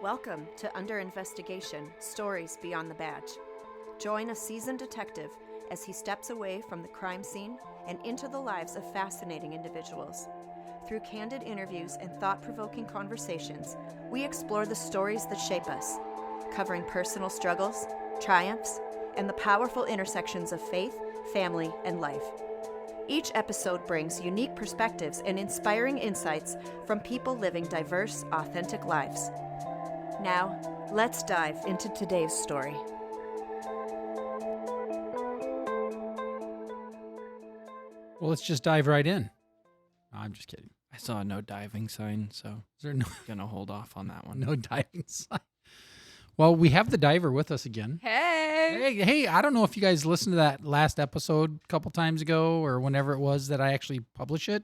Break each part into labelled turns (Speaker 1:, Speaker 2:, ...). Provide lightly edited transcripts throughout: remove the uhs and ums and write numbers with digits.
Speaker 1: Welcome to Under Investigation, Stories Beyond the Badge. Join a seasoned detective as he steps away from the crime scene and into the lives of fascinating individuals. Through candid interviews and thought-provoking conversations, we explore the stories that shape us, covering personal struggles, triumphs, and the powerful intersections of faith, family, and life. Each episode brings unique perspectives and inspiring insights from people living diverse, authentic lives. Now, let's dive into today's story.
Speaker 2: Well, let's just dive right in. No, I'm just kidding.
Speaker 3: I saw a no diving sign, so
Speaker 2: Is there no
Speaker 3: gonna hold off on that one.
Speaker 2: no diving sign? Well, we have the diver with us again.
Speaker 4: Hey!
Speaker 2: Hey, I don't know if you guys listened to that last episode a couple times ago or whenever it was that I actually publish it.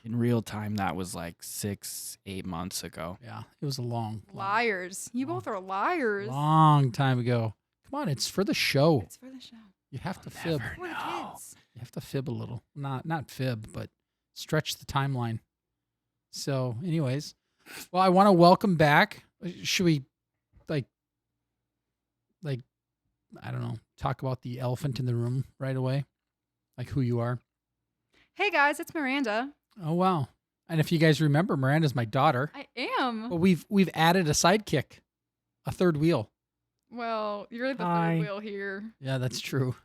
Speaker 3: In real time, that was like 6-8 months ago.
Speaker 2: Yeah, it was a long
Speaker 4: Liars. You both are liars.
Speaker 2: long time ago. Come on, it's for the show.
Speaker 4: It's for the show.
Speaker 2: You have to fib.
Speaker 3: never
Speaker 4: For the
Speaker 3: know.
Speaker 4: kids.
Speaker 2: You have to fib a little. Not fib, but stretch the timeline. So, anyways, well, I want to welcome back. Should we, like, I don't know, talk about the elephant in the room right away? Like who you are?
Speaker 4: Hey guys, it's Miranda.
Speaker 2: Oh, wow. And if you guys remember, Miranda's my daughter.
Speaker 4: I am.
Speaker 2: But we've added a sidekick, a third wheel.
Speaker 4: Well, you're the
Speaker 3: Hi.
Speaker 4: third wheel here.
Speaker 2: Yeah, that's true.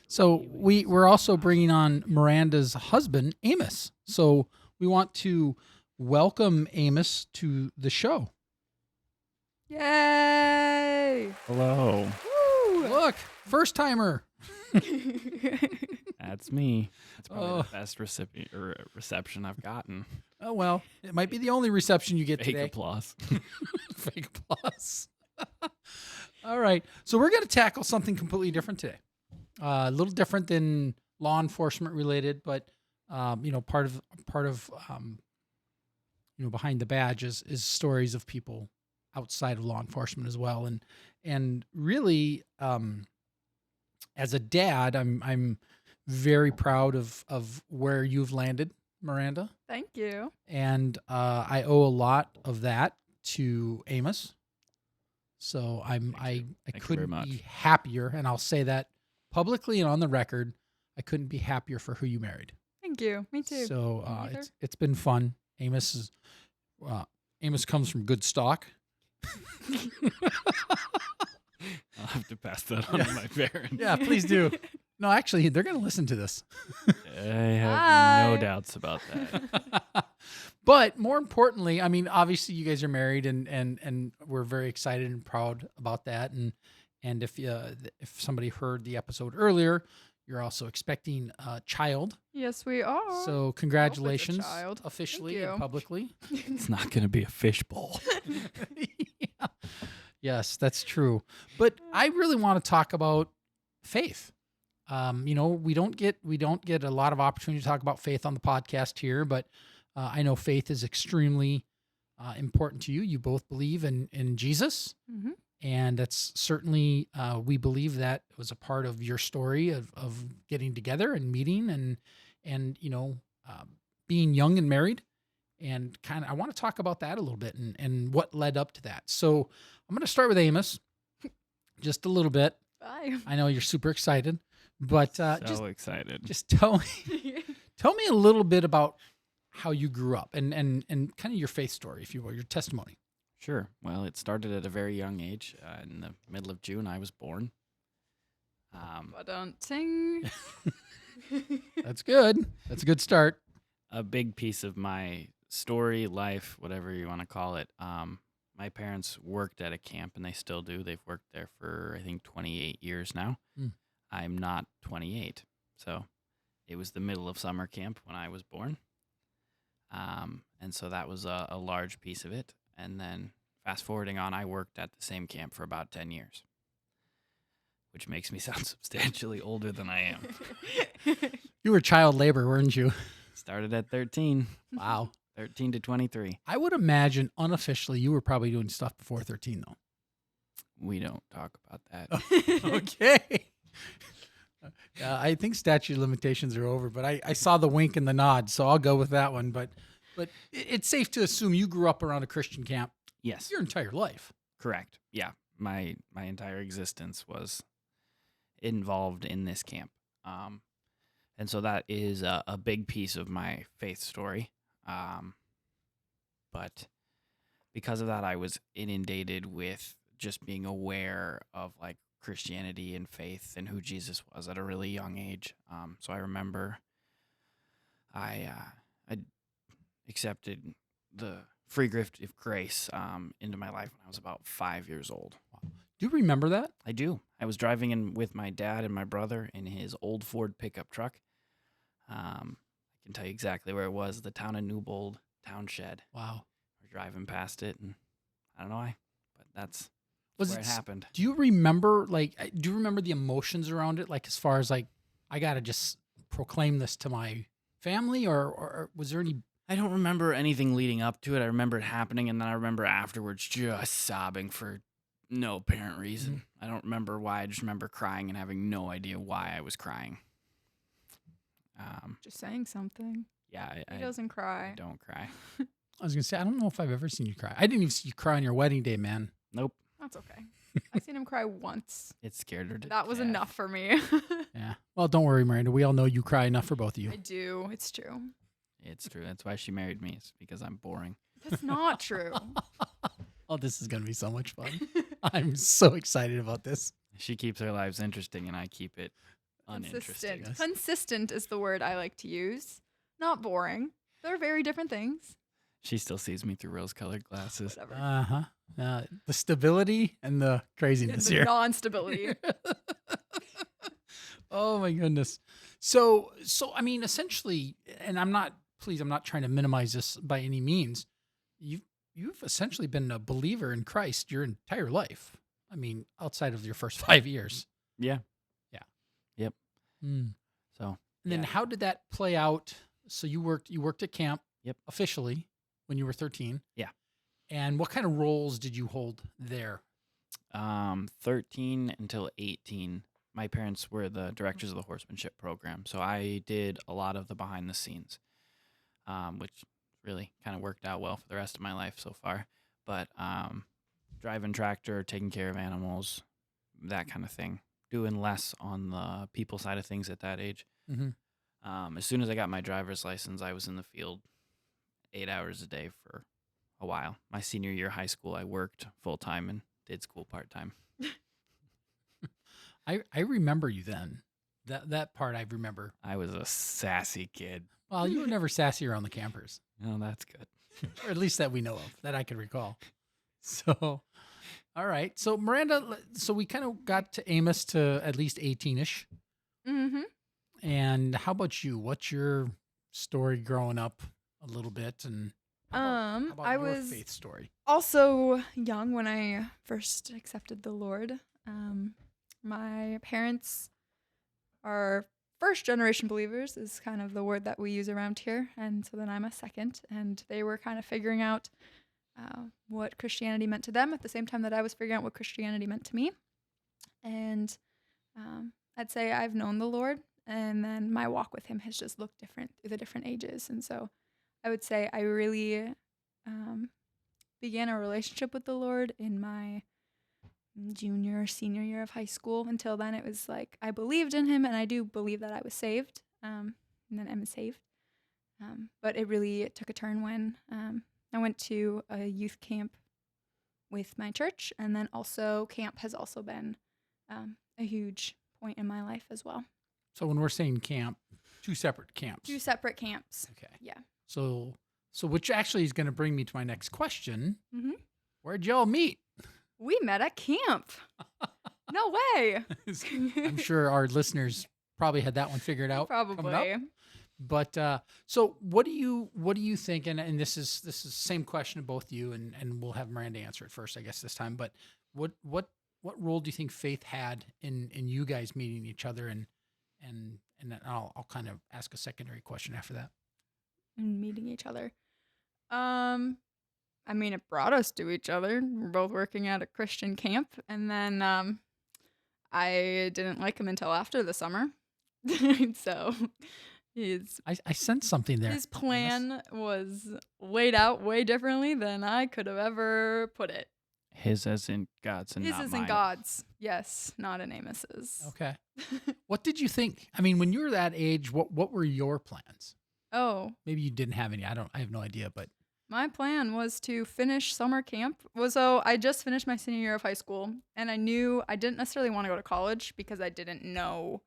Speaker 2: So we're also bringing on Miranda's husband, Amos. So we want to welcome Amos to the show.
Speaker 4: Yay!
Speaker 3: Hello,
Speaker 4: Woo!
Speaker 2: Look, first timer.
Speaker 3: that's me. That's probably
Speaker 2: Oh.
Speaker 3: the best reception I've gotten.
Speaker 2: Oh, well, it might be the only reception you get
Speaker 3: Fake
Speaker 2: today.
Speaker 3: applause.
Speaker 2: Fake applause. All right. So we're going to tackle something completely different today. A little different than law enforcement related, but part of behind the badge is stories of people outside of law enforcement as well. And really, as a dad, I'm very proud of where you've landed, Miranda.
Speaker 4: Thank you.
Speaker 2: And I owe a lot of that to Amos. So I
Speaker 3: Thank you very
Speaker 2: couldn't
Speaker 3: much.
Speaker 2: be happier, and I'll say that publicly and on the record. I couldn't be happier for who you married.
Speaker 4: Thank you. Me too.
Speaker 2: So
Speaker 4: Me neither.
Speaker 2: it's been fun. Amos comes from good stock.
Speaker 3: I'll have to pass that on to my parents.
Speaker 2: Yeah, please do. No, actually, they're going to listen to this.
Speaker 3: I have
Speaker 4: Hi.
Speaker 3: no doubts about that.
Speaker 2: But more importantly, I mean, obviously you guys are married and we're very excited and proud about that. And if somebody heard the episode earlier, you're also expecting a child.
Speaker 4: Yes, we are.
Speaker 2: So congratulations
Speaker 4: child.
Speaker 2: officially
Speaker 4: Thank you.
Speaker 2: and publicly.
Speaker 3: It's not gonna be a fishbowl.
Speaker 2: Yeah. Yes, that's true. But I really want to talk about faith. We don't get a lot of opportunity to talk about faith on the podcast here, but I know faith is extremely important to you. You both believe in Jesus,
Speaker 4: Mhm.
Speaker 2: and that's certainly we believe that was a part of your story of getting together and meeting and being young and married, and kind of I want to talk about that a little bit and what led up to that. So I'm going to start with Amos, just a little bit.
Speaker 4: Bye.
Speaker 2: I know you're super excited, but
Speaker 3: So excited.
Speaker 2: just tell me a little bit about how you grew up and kind of your faith story, if you will, your testimony.
Speaker 3: Sure. Well, it started at a very young age. In the middle of June, I was born.
Speaker 4: Ba-dun-ting.
Speaker 2: That's good. That's a good start.
Speaker 3: A big piece of my story, life, whatever you want to call it. My parents worked at a camp, and they still do. They've worked there for, I think, 28 years now.
Speaker 2: Mm.
Speaker 3: I'm not 28, so it was the middle of summer camp when I was born. And so that was a large piece of it. And then fast forwarding on, I worked at the same camp for about 10 years, which makes me sound substantially older than I am.
Speaker 2: You were child labor, weren't you?
Speaker 3: Started at 13,
Speaker 2: Wow.
Speaker 3: 13 to 23.
Speaker 2: I would imagine unofficially you were probably doing stuff before 13, though.
Speaker 3: We don't talk about that.
Speaker 2: Okay. I think statute of limitations are over, but I saw the wink and the nod, so I'll go with that one. But it's safe to assume you grew up around a Christian camp.
Speaker 3: Yes.
Speaker 2: Your entire life.
Speaker 3: Correct. Yeah. My entire existence was involved in this camp. And so that is a big piece of my faith story. But because of that, I was inundated with just being aware of like Christianity and faith and who Jesus was at a really young age. So I remember I accepted the free gift of grace into my life when I was about 5 years old.
Speaker 2: Do you remember that?
Speaker 3: I do. I was driving in with my dad and my brother in his old Ford pickup truck. I can tell you exactly where it was, the town of Newbold Town Shed.
Speaker 2: Wow.
Speaker 3: We're driving past it, and I don't know why, but that's
Speaker 2: Was
Speaker 3: where
Speaker 2: it
Speaker 3: it happened.
Speaker 2: Do you remember do you remember the emotions around it? Like as far as like, I got to just proclaim this to my family or was there any?
Speaker 3: I don't remember anything leading up to it. I remember it happening, and then I remember afterwards just sobbing for no apparent reason. I don't remember why. I just remember crying and having no idea why I was crying.
Speaker 4: Just saying something.
Speaker 3: Yeah,
Speaker 4: He doesn't cry.
Speaker 3: I don't cry.
Speaker 2: I was going to say, I don't know if I've ever seen you cry. I didn't even see you cry on your wedding day, man.
Speaker 3: Nope.
Speaker 4: That's okay. I've seen him cry once.
Speaker 3: It scared her to
Speaker 4: That was
Speaker 3: death.
Speaker 4: enough for me.
Speaker 2: Yeah. Well, don't worry, Miranda. We all know you cry enough for both of you.
Speaker 4: I do. It's true.
Speaker 3: It's true. That's why she married me. It's because I'm boring.
Speaker 4: That's not true.
Speaker 2: Oh, this is going to be so much fun. I'm so excited about this.
Speaker 3: She keeps our lives interesting, and I keep it uninteresting.
Speaker 2: Yes.
Speaker 4: Consistent is the word I like to use. Not boring. They're very different things.
Speaker 3: She still sees me through rose-colored glasses.
Speaker 4: Whatever.
Speaker 2: Uh-huh. The stability and the craziness
Speaker 4: The
Speaker 2: here.
Speaker 4: non-stability.
Speaker 2: Oh my goodness. So I mean, essentially, and I'm not trying to minimize this by any means. You've essentially been a believer in Christ your entire life. I mean, outside of your first 5 years.
Speaker 3: Yeah.
Speaker 2: Mm.
Speaker 3: So.
Speaker 2: And then how did that play out? So you worked at camp.
Speaker 3: Yep.
Speaker 2: Officially when you were 13.
Speaker 3: Yeah.
Speaker 2: And what kind of roles did you hold there?
Speaker 3: 13 until 18. My parents were the directors of the horsemanship program, so I did a lot of the behind the scenes, which really kind of worked out well for the rest of my life so far. But driving tractor, taking care of animals, that kind of thing. Doing less on the people side of things at that age.
Speaker 2: Mm-hmm.
Speaker 3: As soon as I got my driver's license, I was in the field 8 hours a day for a while. My senior year of high school, I worked full-time and did school part-time.
Speaker 2: I remember you then. That part I remember.
Speaker 3: I was a sassy kid.
Speaker 2: Well, you were never sassy around the campers.
Speaker 3: Oh, that's good.
Speaker 2: Or at least that we know of, that I can recall. So, all right. So, Miranda, so we kind of got to Amos to at least 18-ish.
Speaker 4: Mm-hmm.
Speaker 2: And how about you? What's your story growing up a little bit? And how about
Speaker 4: I
Speaker 2: your
Speaker 4: was
Speaker 2: faith story?
Speaker 4: also young when I first accepted the Lord. My parents are first generation believers is kind of the word that we use around here. And so then I'm a second, and they were kind of figuring out what Christianity meant to them at the same time that I was figuring out what Christianity meant to me. And I'd say I've known the Lord, and then my walk with him has just looked different through the different ages. And so I would say I really began a relationship with the Lord in my junior, senior year of high school. Until then, it was like I believed in him, and I do believe that I was saved, and then I'm saved. But it really took a turn when I went to a youth camp with my church, and then also camp has also been a huge point in my life as well.
Speaker 2: So when we're saying camp, two separate camps.
Speaker 4: Two separate camps.
Speaker 2: Okay.
Speaker 4: Yeah.
Speaker 2: So which actually is going to bring me to my next question.
Speaker 4: Mm-hmm.
Speaker 2: Where'd y'all meet?
Speaker 4: We met at camp. No way.
Speaker 2: I'm sure our listeners probably had that one figured out. coming up.
Speaker 4: Probably.
Speaker 2: But so what do you think? And this is the same question to both you, and we'll have Miranda answer it first, I guess, this time. But what role do you think faith had in you guys meeting each other, and then I'll kind of ask a secondary question after that.
Speaker 4: And meeting each other. I mean, it brought us to each other. We're both working at a Christian camp, and then I didn't like him until after the summer. So,
Speaker 2: I sense something there.
Speaker 4: His plan was laid out way differently than I could have ever put it.
Speaker 3: His as in God's and
Speaker 4: His
Speaker 3: not
Speaker 4: is in
Speaker 3: mine.
Speaker 4: God's. Yes, not in Amos's.
Speaker 2: Okay. What did you think? I mean, when you were that age, what were your plans?
Speaker 4: Oh,
Speaker 2: Maybe you didn't have any. I have no idea, but
Speaker 4: my plan was to finish summer camp. So I just finished my senior year of high school, and I knew I didn't necessarily want to go to college because I didn't know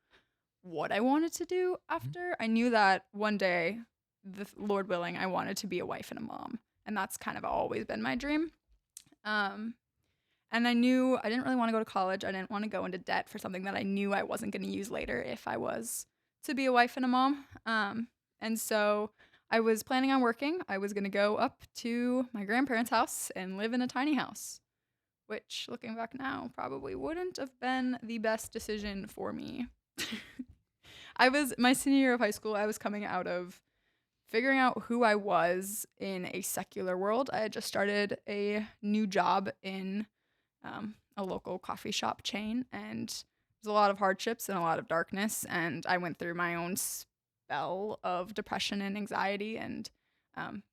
Speaker 4: what I wanted to do after. I knew that one day, the Lord willing, I wanted to be a wife and a mom, and that's kind of always been my dream. And I knew I didn't really want to go to college. I didn't want to go into debt for something that I knew I wasn't going to use later if I was to be a wife and a mom. And so I was planning on working. I was going to go up to my grandparents' house and live in a tiny house, which, looking back now, probably wouldn't have been the best decision for me. My senior year of high school, I was coming out of figuring out who I was in a secular world. I had just started a new job in a local coffee shop chain, and there's a lot of hardships and a lot of darkness, and I went through my own spell of depression and anxiety, and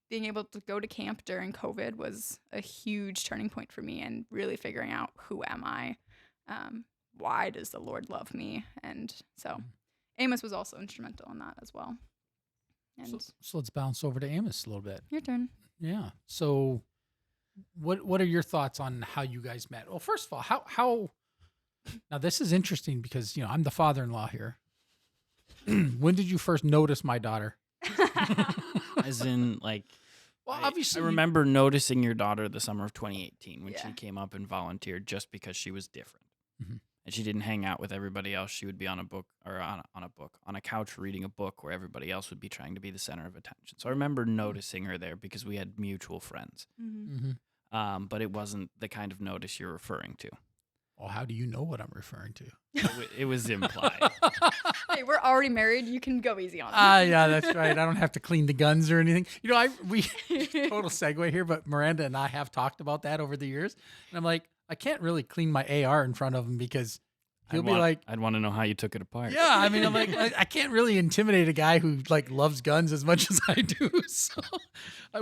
Speaker 4: being able to go to camp during COVID was a huge turning point for me, and really figuring out who am I, why does the Lord love me, and so Amos was also instrumental in that as well. And
Speaker 2: so let's bounce over to Amos a little bit.
Speaker 4: your turn.
Speaker 2: Yeah. So what are your thoughts on how you guys met? Well, first of all, how now this is interesting because, I'm the father-in-law here. When did you first notice my daughter?
Speaker 3: As in, like,
Speaker 2: Well,
Speaker 3: I
Speaker 2: obviously
Speaker 3: remember noticing your daughter the summer of 2018 when she
Speaker 4: Yeah.
Speaker 3: came up and volunteered just because she was different.
Speaker 2: Mhm.
Speaker 3: And she didn't hang out with everybody else. She would be on a couch reading a book where everybody else would be trying to be the center of attention. So I remember noticing her there because we had mutual friends. But it wasn't the kind of notice you're referring to.
Speaker 2: Well, how do you know what I'm referring to?
Speaker 3: It was implied.
Speaker 4: Hey, we're already married. You can go easy on me.
Speaker 2: Yeah, that's right. I don't have to clean the guns or anything. We total segue here, but Miranda and I have talked about that over the years. And I'm like, I can't really clean my AR in front of him because he'll be like,
Speaker 3: I'd want to know how you took it apart.
Speaker 2: yeah, I mean, I'm like, I can't really intimidate a guy who loves guns as much as I do. So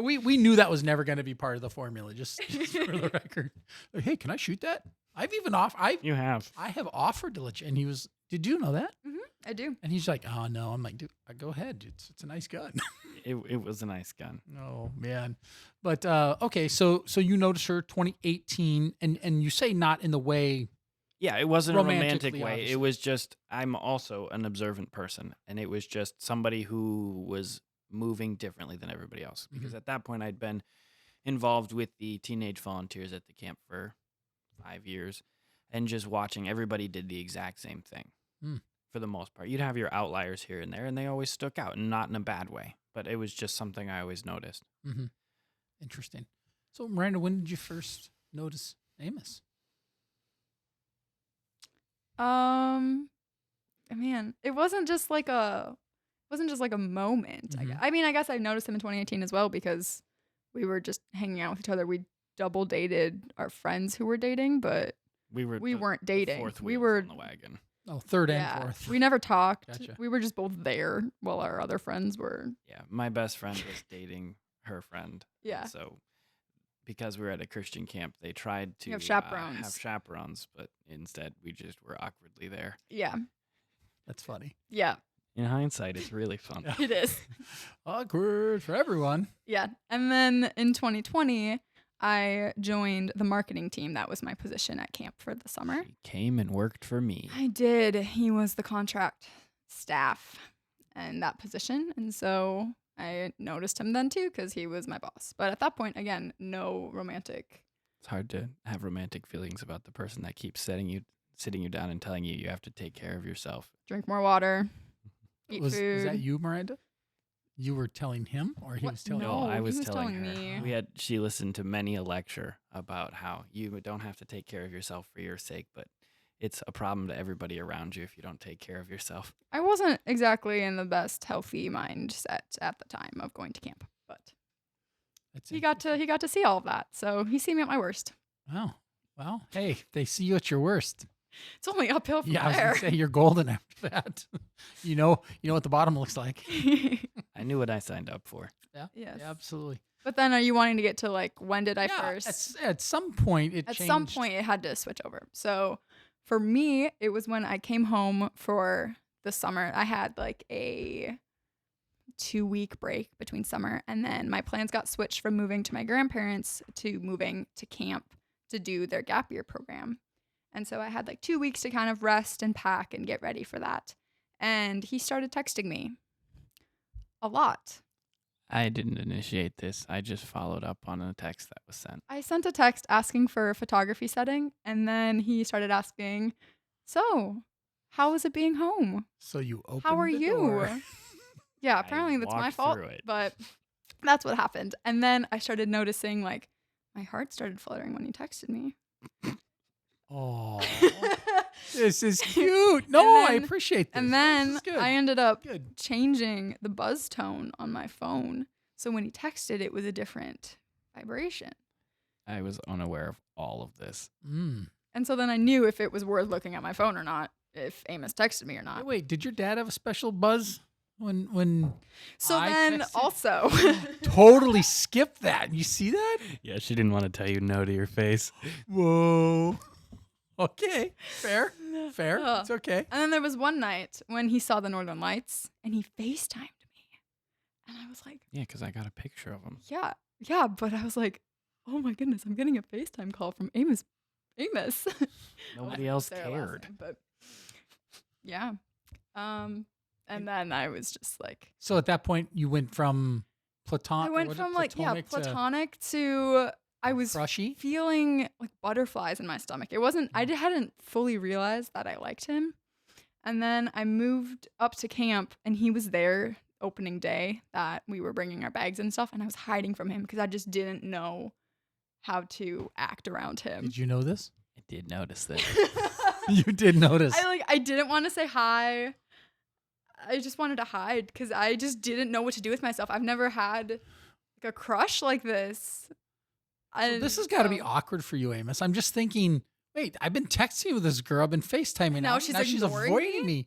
Speaker 2: we knew that was never going to be part of the formula. Just for the record, like, hey, can I shoot that? I've even
Speaker 3: You have.
Speaker 2: I have offered to let you, and he was. Did you know that?
Speaker 4: I do.
Speaker 2: And he's like, oh no. I'm like, dude, go ahead. It's a nice gun.
Speaker 3: It was a nice gun.
Speaker 2: Oh man, but okay. So you noticed her 2018, and you say not in the way.
Speaker 3: Yeah, it wasn't a romantic
Speaker 2: Romantically,
Speaker 3: way.
Speaker 2: obviously.
Speaker 3: It was just, I'm also an observant person, and it was just somebody who was moving differently than everybody else. Because at that point, I'd been involved with the teenage volunteers at the camp for 5 years, and just watching everybody did the exact same thing for the most part. You'd have your outliers here and there, and they always stuck out, and not in a bad way. But it was just something I always noticed.
Speaker 2: Mm-hmm. Interesting. So Miranda, when did you first notice Amos?
Speaker 4: Man, it wasn't just like a moment.
Speaker 2: Mhm.
Speaker 4: I mean, I guess I noticed him in 2018 as well because we were just hanging out with each other. We double dated our friends who were dating, but
Speaker 3: We
Speaker 4: weren't dating.
Speaker 3: Fourth
Speaker 4: We
Speaker 3: wheels
Speaker 4: were
Speaker 3: on the wagon.
Speaker 2: Oh, third
Speaker 4: yeah,
Speaker 2: and fourth.
Speaker 4: we never talked.
Speaker 2: Gotcha.
Speaker 4: We were just both there while our other friends were.
Speaker 3: Yeah, my best friend was dating her friend.
Speaker 4: Yeah.
Speaker 3: And so because we were at a Christian camp, they tried to
Speaker 4: have chaperones.
Speaker 3: have chaperones, but instead we just were awkwardly there.
Speaker 4: Yeah.
Speaker 2: That's funny.
Speaker 4: Yeah.
Speaker 3: In hindsight, it's really fun.
Speaker 4: It is.
Speaker 2: Awkward for everyone.
Speaker 4: Yeah. And then in 2020, I joined the marketing team. That was my position at camp for the summer.
Speaker 3: She came and worked for me.
Speaker 4: I did. He was the contract staff in that position. And so I noticed him then too because he was my boss. But at that point, again, no romantic.
Speaker 3: It's hard to have romantic feelings about the person that keeps sitting you down and telling you have to take care of yourself.
Speaker 4: Drink more water, eat
Speaker 2: Was
Speaker 4: food.
Speaker 2: that you, Miranda? You were telling him, or he
Speaker 4: What?
Speaker 2: was telling
Speaker 4: No.
Speaker 2: you?
Speaker 3: I
Speaker 4: he
Speaker 3: was
Speaker 4: was
Speaker 3: telling
Speaker 4: telling
Speaker 3: her.
Speaker 4: me.
Speaker 3: She listened to many a lecture about how you don't have to take care of yourself for your sake, but it's a problem to everybody around you if you don't take care of yourself.
Speaker 4: I wasn't exactly in the best healthy mindset at the time of going to camp, but
Speaker 2: That's
Speaker 4: he got to see all of that. So he's seen me at my worst.
Speaker 2: Wow. Well, hey, they see you at your worst.
Speaker 4: It's only uphill from
Speaker 2: Yeah, I was
Speaker 4: there.
Speaker 2: gonna say you're golden after that. you know what the bottom looks like.
Speaker 3: I knew what I signed up for.
Speaker 2: Yeah,
Speaker 4: Yes.
Speaker 2: yeah, absolutely.
Speaker 4: But then are you wanting to get to like, when did I
Speaker 2: Yeah,
Speaker 4: first?
Speaker 2: at some point it
Speaker 4: At
Speaker 2: changed.
Speaker 4: some point, it had to switch over. So for me, it was when I came home for the summer. I had like a 2-week break between summer, and then my plans got switched from moving to my grandparents to moving to camp to do their gap year program. And so I had like 2 weeks to kind of rest and pack and get ready for that. And he started texting me a lot.
Speaker 3: I didn't initiate this. I just followed up on a text that was sent.
Speaker 4: I sent a text asking for a photography setting, and then he started asking, "So, how is it being home?
Speaker 2: So you opened
Speaker 4: How are
Speaker 2: the
Speaker 4: you?"
Speaker 2: door.
Speaker 4: Yeah, apparently that's my
Speaker 3: walked
Speaker 4: fault,
Speaker 3: through it.
Speaker 4: but that's what happened. And then I started noticing like my heart started fluttering when he texted me.
Speaker 2: Oh, this is cute. No, I
Speaker 4: then-
Speaker 2: appreciate this.
Speaker 4: And
Speaker 2: This
Speaker 4: then
Speaker 2: is good.
Speaker 4: I ended up
Speaker 2: Good.
Speaker 4: changing the buzz tone on my phone. So when he texted, it was a different vibration.
Speaker 3: I was unaware of all of this.
Speaker 2: Mm.
Speaker 4: And so then I knew if it was worth looking at my phone or not, if Amos texted me or
Speaker 2: Hey,
Speaker 4: not.
Speaker 2: wait, did your dad have a special buzz when
Speaker 4: So
Speaker 2: I
Speaker 4: then
Speaker 2: texted-
Speaker 4: also,
Speaker 2: totally skipped that? You see that?
Speaker 3: Yeah, she didn't want to tell you no to your face.
Speaker 2: Whoa. Okay, fair.
Speaker 4: Ugh.
Speaker 2: It's okay.
Speaker 4: And then there was one night when he saw the Northern Lights and he FaceTimed me. And I was like,
Speaker 3: Yeah, because I got a picture of him.
Speaker 4: yeah. But I was like, oh my goodness, I'm getting a FaceTime call from Amos.
Speaker 3: Nobody else
Speaker 4: Say her last
Speaker 3: cared.
Speaker 4: name, but yeah. And then I was just like,
Speaker 2: So at that point, you went from
Speaker 4: I went from like, platonic to I was
Speaker 2: crushy.
Speaker 4: feeling like butterflies in my stomach. It wasn't, hadn't fully realized that I liked him. And then I moved up to camp and he was there opening day that we were bringing our bags and stuff. And I was hiding from him because I just didn't know how to act around him.
Speaker 2: Did you know this?
Speaker 3: I did notice this.
Speaker 2: You did notice.
Speaker 4: I didn't want to say hi. I just wanted to hide because I just didn't know what to do with myself. I've never had like a crush like this.
Speaker 2: So this has got to be awkward for you, Amos. I'm just thinking, wait, I've been texting with this girl. I've been FaceTiming.
Speaker 4: Now she's ignoring
Speaker 2: avoiding me.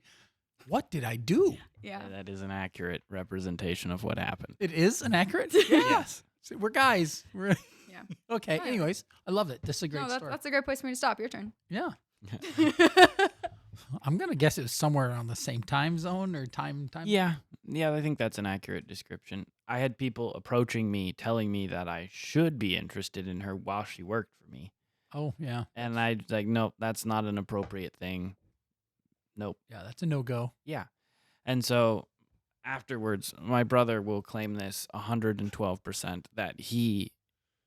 Speaker 2: What did I do?
Speaker 4: Yeah.
Speaker 3: That is an accurate representation of what happened.
Speaker 2: It is inaccurate?
Speaker 3: Yes.
Speaker 2: See, we're guys. We're
Speaker 4: Yeah.
Speaker 2: okay.
Speaker 4: Right.
Speaker 2: Anyways, I love it. This is a great
Speaker 4: No,
Speaker 2: story.
Speaker 4: that's a great place for me to stop. Your turn.
Speaker 2: Yeah. I'm going to guess it was somewhere around the same time zone or time.
Speaker 3: Yeah. Yeah, I think that's an accurate description. I had people approaching me telling me that I should be interested in her while she worked for me.
Speaker 2: Oh, yeah.
Speaker 3: And I like, nope, that's not an appropriate thing. Nope.
Speaker 2: Yeah, that's a no-go.
Speaker 3: Yeah. And so afterwards, my brother will claim this 112% that he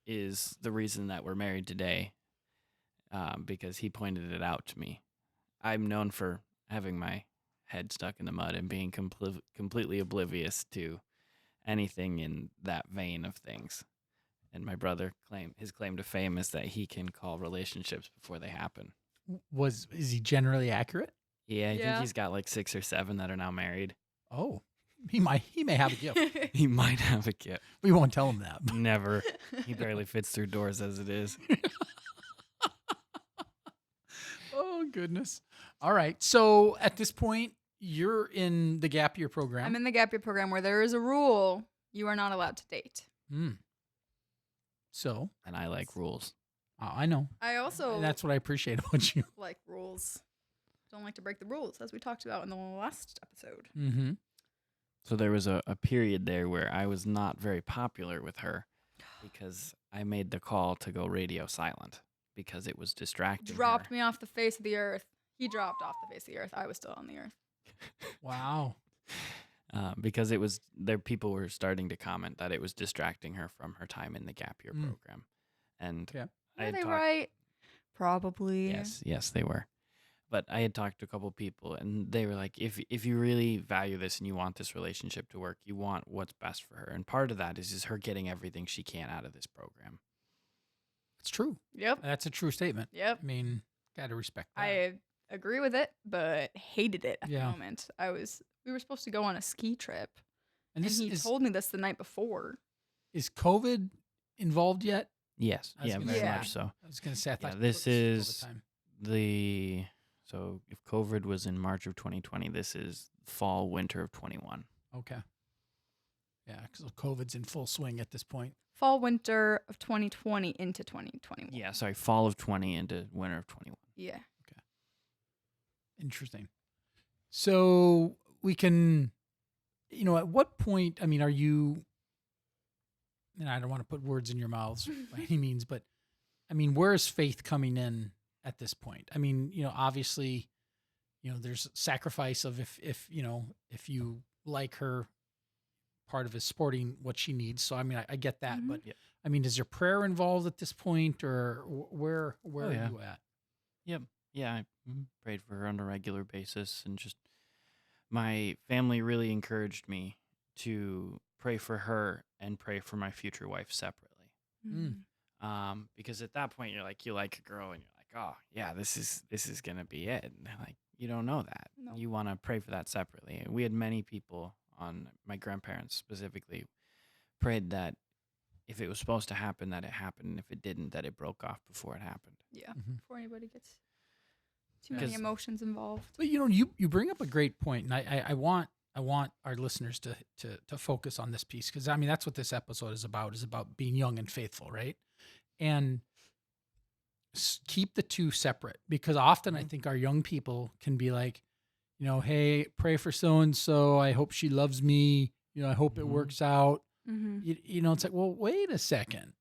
Speaker 3: is the reason that we're married today, because he pointed it out to me. I'm known for having my head stuck in the mud and being completely oblivious to anything in that vein of things. And my brother his claim to fame is that he can call relationships before they happen.
Speaker 2: Is he generally accurate?
Speaker 3: Yeah, I
Speaker 4: Yeah.
Speaker 3: think he's got like 6 or 7 that are now married.
Speaker 2: Oh, he may have a gift.
Speaker 3: He might have a gift.
Speaker 2: We won't tell him that.
Speaker 3: Never. He barely fits through doors as it is.
Speaker 2: Oh, goodness. All right. So at this point, you're in the gap year program.
Speaker 4: I'm in the gap year program where there is a rule: you are not allowed to date.
Speaker 2: So
Speaker 3: And I like rules.
Speaker 2: I know.
Speaker 4: I also
Speaker 2: And that's what I appreciate about you.
Speaker 4: like rules. Don't like to break the rules, as we talked about in the last episode.
Speaker 2: Mm-hmm.
Speaker 3: So there was a period there where I was not very popular with her because I made the call to go radio silent because it was distracting
Speaker 4: Dropped
Speaker 3: her.
Speaker 4: me off the face of the earth. He dropped off the face of the earth. I was still on the earth.
Speaker 2: Wow.
Speaker 3: Because people were starting to comment that it was distracting her from her time in the gap year program. And
Speaker 2: Yeah.
Speaker 3: I
Speaker 4: Are
Speaker 3: had
Speaker 4: they
Speaker 3: talked,
Speaker 4: right? Probably.
Speaker 3: Yes, they were. But I had talked to a couple people, and they were like, if you really value this and you want this relationship to work, you want what's best for her. And part of that is her getting everything she can out of this program.
Speaker 2: It's true.
Speaker 4: Yep.
Speaker 2: That's a true statement.
Speaker 4: Yep.
Speaker 2: I mean, got to respect that.
Speaker 4: I agree with it, but hated it at
Speaker 2: Yeah.
Speaker 4: the moment. We were supposed to go on a ski trip,
Speaker 2: and
Speaker 4: and
Speaker 2: this
Speaker 4: he told me this the night before.
Speaker 2: is COVID involved yet?
Speaker 3: Yes.
Speaker 2: I was
Speaker 3: Yeah,
Speaker 2: gonna
Speaker 3: very
Speaker 4: say-
Speaker 3: much so.
Speaker 2: I was going to say, I thought
Speaker 3: this
Speaker 2: COVID was
Speaker 3: is
Speaker 2: all the time.
Speaker 3: the So if COVID was in March of 2020, this is fall, winter of 21.
Speaker 2: Okay. Yeah, because COVID's in full swing at this point.
Speaker 4: Fall, winter of 2020 into 2021.
Speaker 3: Yeah, sorry, fall of 20 into winter of 21.
Speaker 4: Yeah.
Speaker 2: Interesting. So we can, at what point, are you, and I don't want to put words in your mouths by any means, but where is faith coming in at this point? Obviously, there's sacrifice of if you like her, part of is supporting what she needs. So, I get that,
Speaker 4: Mhm.
Speaker 2: but is there prayer involved at this point, or where are
Speaker 3: yeah.
Speaker 2: you at?
Speaker 3: Yeah, I prayed for her on a regular basis, and just my family really encouraged me to pray for her and pray for my future wife separately. Because at that point you like a girl and you're like, oh yeah, this is gonna be it. And they're like, you don't know that.
Speaker 4: No.
Speaker 3: You want to pray for that separately. And we had many people, on my grandparents specifically, prayed that if it was supposed to happen, that it happened, and if it didn't, that it broke off before it happened.
Speaker 4: Yeah.
Speaker 2: Mhm.
Speaker 4: Before anybody gets too many
Speaker 3: 'Cause-
Speaker 4: emotions involved.
Speaker 2: But you bring up a great point, and I want our listeners to focus on this piece, because that's what this episode is about being young and faithful, right? And keep the two separate, because often I think our young people can be like, hey, pray for so and so. I hope she loves me. I hope it
Speaker 3: Mhm.
Speaker 2: works out.
Speaker 4: Mm-hmm.
Speaker 2: It's like, well, wait a second.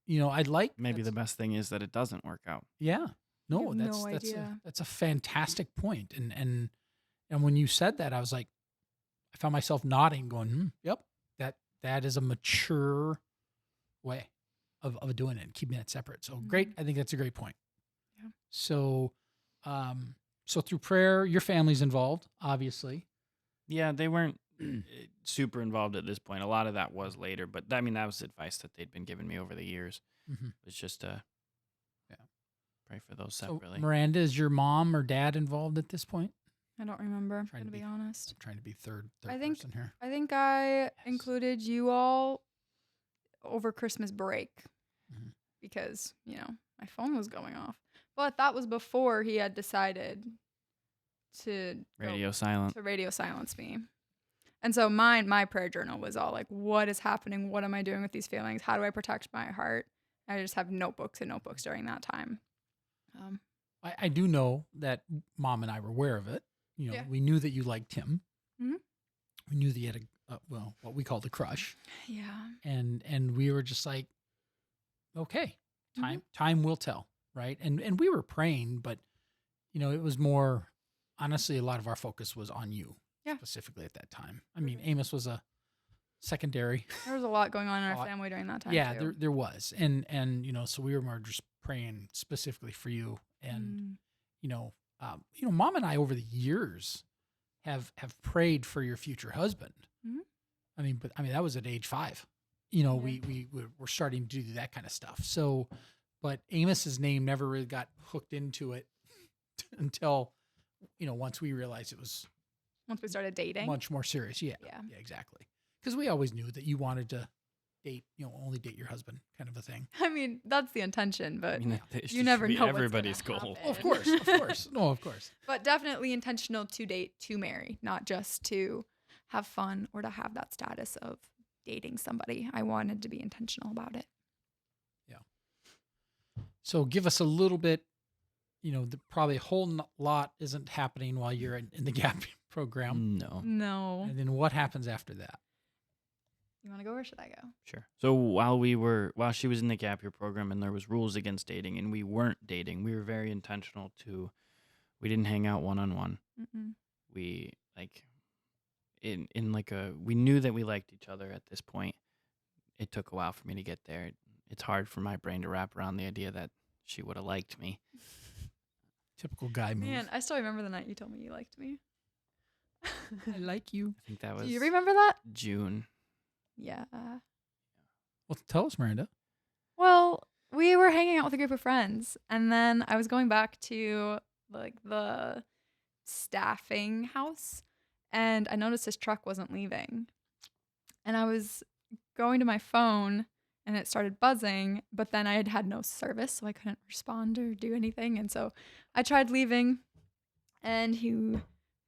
Speaker 2: I'd like
Speaker 3: Maybe the best thing is that it doesn't work out.
Speaker 2: Yeah. No,
Speaker 4: have no
Speaker 2: that's
Speaker 4: idea.
Speaker 2: that's a fantastic point. And when you said that, I was like, I found myself nodding, going, yep, that is a mature way of doing it and keeping it separate. So great. I think that's a great point.
Speaker 4: Yeah.
Speaker 2: So so through prayer, your family's involved, obviously.
Speaker 3: Yeah, they weren't super involved at this point. A lot of that was later, but that was advice that they'd been giving me over the years.
Speaker 2: Mhm.
Speaker 3: It's just to pray for those
Speaker 2: So
Speaker 3: separately.
Speaker 2: Miranda, is your mom or dad involved at this point?
Speaker 4: I don't remember. I'm
Speaker 2: Trying to
Speaker 4: gonna be
Speaker 2: be-
Speaker 4: honest.
Speaker 2: I'm trying to be third
Speaker 4: I think-
Speaker 2: person here.
Speaker 4: I think I included you all over Christmas break
Speaker 2: Mhm.
Speaker 4: because, my phone was going off. But that was before he had decided to go-
Speaker 3: Radio silent.
Speaker 4: to radio silence me. And so my prayer journal was all like, what is happening? What am I doing with these feelings? How do I protect my heart? I just have notebooks and notebooks during that time.
Speaker 2: I do know that Mom and I were aware of it.
Speaker 4: Yeah.
Speaker 2: We knew that you liked him.
Speaker 4: Mhm.
Speaker 2: We knew that you had what we called a crush,
Speaker 4: Yeah.
Speaker 2: and we were just like, okay,
Speaker 4: Mm-hmm.
Speaker 2: time will tell, right? And we were praying, but it was more, honestly, a lot of our focus was on you,
Speaker 4: Yeah.
Speaker 2: specifically at that time. Amos was a secondary.
Speaker 4: There was a lot going on in our
Speaker 2: Lot.
Speaker 4: family during that time.
Speaker 2: Yeah,
Speaker 4: too.
Speaker 2: there was, and so we were more just praying specifically for you, and Mom and I over the years have prayed for your future husband.
Speaker 4: Mhm.
Speaker 2: But that was at age 5.
Speaker 4: Yeah.
Speaker 2: We were starting to do that kind of stuff. So, but Amos's name never really got hooked into it until once we realized it was
Speaker 4: Once we started dating.
Speaker 2: much more serious. Yeah,
Speaker 4: Yeah.
Speaker 2: exactly. Because we always knew that you wanted to date, only date your husband, kind of a thing.
Speaker 4: That's the intention, but
Speaker 3: It
Speaker 4: you
Speaker 3: should
Speaker 4: never
Speaker 3: be
Speaker 4: know what's
Speaker 3: everybody's
Speaker 4: gonna
Speaker 3: goal.
Speaker 4: happen.
Speaker 2: Of course, no, of course.
Speaker 4: But definitely intentional to date, to marry, not just to have fun or to have that status of dating somebody. I wanted to be intentional about it.
Speaker 2: So give us a little bit, probably a whole lot isn't happening while you're in the GAP program.
Speaker 3: No.
Speaker 4: No.
Speaker 2: And then what happens after that?
Speaker 4: You want to go or should I go?
Speaker 3: Sure. So while she was in the gap year program and there was rules against dating and we weren't dating, we were very intentional we didn't hang out one-on-one.
Speaker 4: Mm-mm.
Speaker 3: We we knew that we liked each other at this point. It took a while for me to get there. It's hard for my brain to wrap around the idea that she would have liked me.
Speaker 2: Typical guy move.
Speaker 4: Man, I still remember the night you told me you liked me.
Speaker 2: I like you.
Speaker 3: I think that was
Speaker 4: Do you remember that?
Speaker 3: June.
Speaker 4: Yeah.
Speaker 2: Well, tell us, Miranda.
Speaker 4: Well, we were hanging out with a group of friends, and then I was going back to the staffing house, and I noticed his truck wasn't leaving. And I was going to my phone, and it started buzzing, but then I had no service, so I couldn't respond or do anything. And so I tried leaving And he was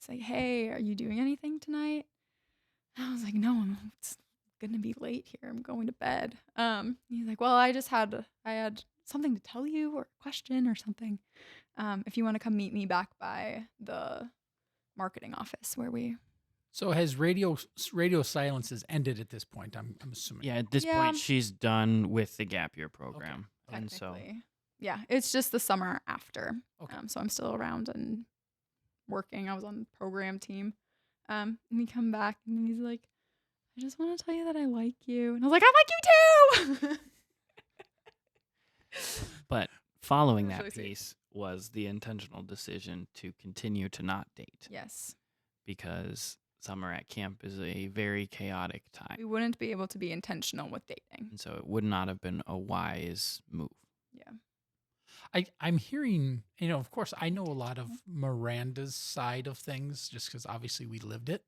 Speaker 4: like, "Hey, are you doing anything tonight?" And I was like, "No, it's gonna be late here. I'm going to bed." He's like, "Well, I had something to tell you or a question or something. If you want to come meet me back by the marketing office where we."
Speaker 2: So has radio silence has ended at this point? I'm assuming.
Speaker 3: Yeah, at this
Speaker 4: Yeah.
Speaker 3: point, she's done with the gap year program.
Speaker 2: Okay.
Speaker 3: And so,
Speaker 4: Technically. Yeah, it's just the summer after.
Speaker 2: Okay.
Speaker 4: So I'm still around and working. I was on the program team. And we come back and he's like, "I just want to tell you that I like you." And I was like, "I like you too."
Speaker 3: but following
Speaker 4: It was
Speaker 3: that
Speaker 4: really sweet.
Speaker 3: piece was the intentional decision to continue to not date
Speaker 4: Yes.
Speaker 3: because summer at camp is a very chaotic time.
Speaker 4: We wouldn't be able to be intentional with dating.
Speaker 3: And so it would not have been a wise move.
Speaker 4: Yeah.
Speaker 2: I'm hearing, of course, I know a lot of Miranda's side of things just because obviously we lived it,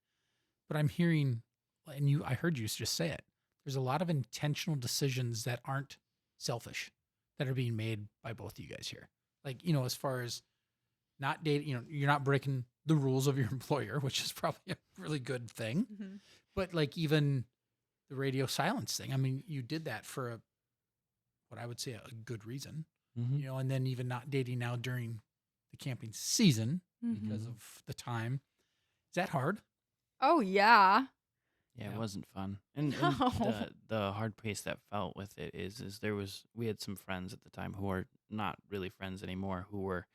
Speaker 2: but I'm hearing, and I heard you just say it. There's a lot of intentional decisions that aren't selfish that are being made by both of you guys here. Like, as far as not dating, you're not breaking the rules of your employer, which is probably a really good thing.
Speaker 4: Mm-hmm.
Speaker 2: But like even the radio silence thing, I mean, you did that for what I would say a good reason.
Speaker 3: Mm-hmm.
Speaker 2: And then even not dating now during the camping season
Speaker 4: Mm-hmm.
Speaker 2: because of the time. Is that hard?
Speaker 4: Oh, yeah.
Speaker 3: Yeah,
Speaker 2: Yeah.
Speaker 3: it wasn't fun. And
Speaker 4: No.
Speaker 3: the hard piece that felt with it is we had some friends at the time who are not really friends anymore who were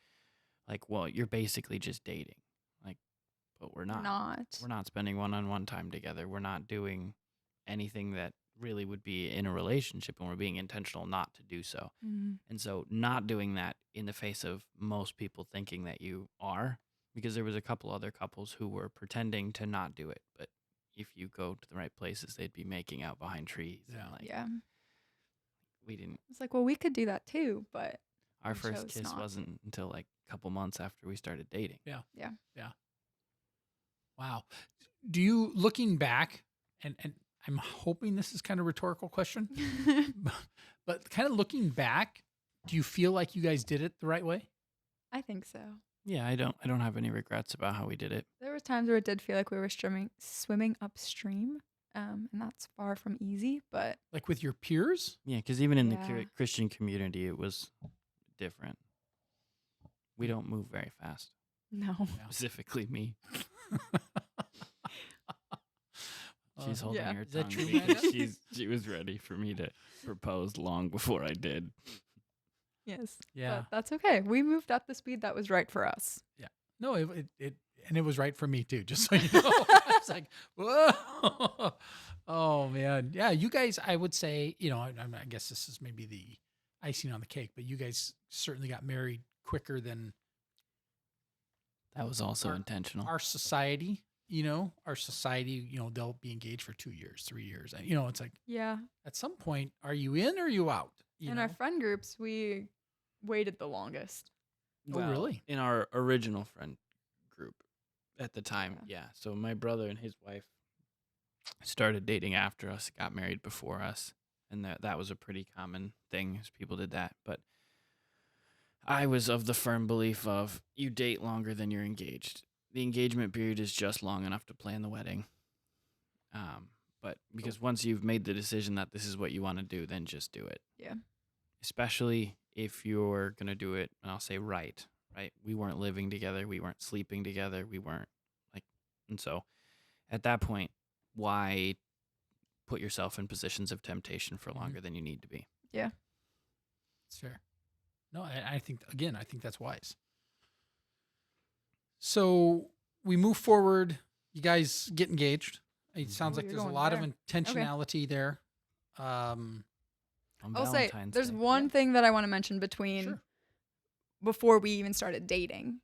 Speaker 3: like, well, you're basically just dating. Like, but we're not. We're not spending one-on-one time together. We're not doing anything that really would be in a relationship, and we're being intentional not to do so.
Speaker 4: Mm-hmm.
Speaker 3: And so not doing that in the face of most people thinking that you are, because there was a couple other couples who were pretending to not do it, but if you go to the right places, they'd be making out behind trees.
Speaker 2: Yeah.
Speaker 3: And like,
Speaker 4: Yeah.
Speaker 3: we didn't.
Speaker 4: It's like, well, we could do that too, but
Speaker 3: Our
Speaker 4: We
Speaker 3: first
Speaker 4: chose
Speaker 3: kiss
Speaker 4: not.
Speaker 3: wasn't until like a couple months after we started dating.
Speaker 2: Wow. Do you, looking back, and I'm hoping this is kind of a rhetorical question, but kind of looking back, do you feel like you guys did it the right way?
Speaker 4: I think so.
Speaker 3: Yeah, I don't have any regrets about how we did it.
Speaker 4: There was times where it did feel like we were swimming upstream, and that's far from easy, but
Speaker 2: Like with your peers?
Speaker 3: Yeah, because even in the
Speaker 4: Yeah.
Speaker 3: Christian community, it was different. We don't move very fast.
Speaker 4: no.
Speaker 2: Yeah.
Speaker 3: Specifically me. She's holding
Speaker 4: Yeah.
Speaker 3: her
Speaker 2: Is that
Speaker 3: tongue
Speaker 2: true,
Speaker 3: because
Speaker 2: Amanda?
Speaker 3: she was ready for me to propose long before I did.
Speaker 4: Yes.
Speaker 2: Yeah.
Speaker 4: But that's okay. We moved at the speed that was right for us.
Speaker 2: No, it was right for me too, just so you know. I was like, whoa. Oh man. Yeah, you guys, I would say, I guess this is maybe the icing on the cake, but you guys certainly got married quicker than
Speaker 3: That was also
Speaker 2: Our-
Speaker 3: intentional.
Speaker 2: our society, they'll be engaged for 2 years, 3 years. It's like
Speaker 4: Yeah.
Speaker 2: at some point, are you in or are you out?
Speaker 4: In our friend groups, we waited the longest.
Speaker 2: Oh, really?
Speaker 3: In our original friend group at the time, yeah. So my brother and his wife started dating after us, got married before us, and that was a pretty common thing, as people did that. But I was of the firm belief of you date longer than you're engaged. The engagement period is just long enough to plan the wedding. But because once you've made the decision that this is what you want to do, then just do it.
Speaker 4: Yeah.
Speaker 3: Especially if you're going to do it, and I'll say right? We weren't living together. We weren't sleeping together. We weren't and so at that point, why put yourself in positions of temptation for longer than you need to be?
Speaker 2: It's fair. No, I think that's wise. So we move forward. You guys get engaged. It sounds
Speaker 4: Oh,
Speaker 2: like
Speaker 4: you're
Speaker 2: there's a
Speaker 4: going
Speaker 2: lot of
Speaker 4: there.
Speaker 2: intentionality there.
Speaker 3: On
Speaker 4: I'll say
Speaker 3: Valentine's
Speaker 4: there's
Speaker 3: Day.
Speaker 4: one thing that I want to mention
Speaker 2: Sure.
Speaker 4: before we even started dating.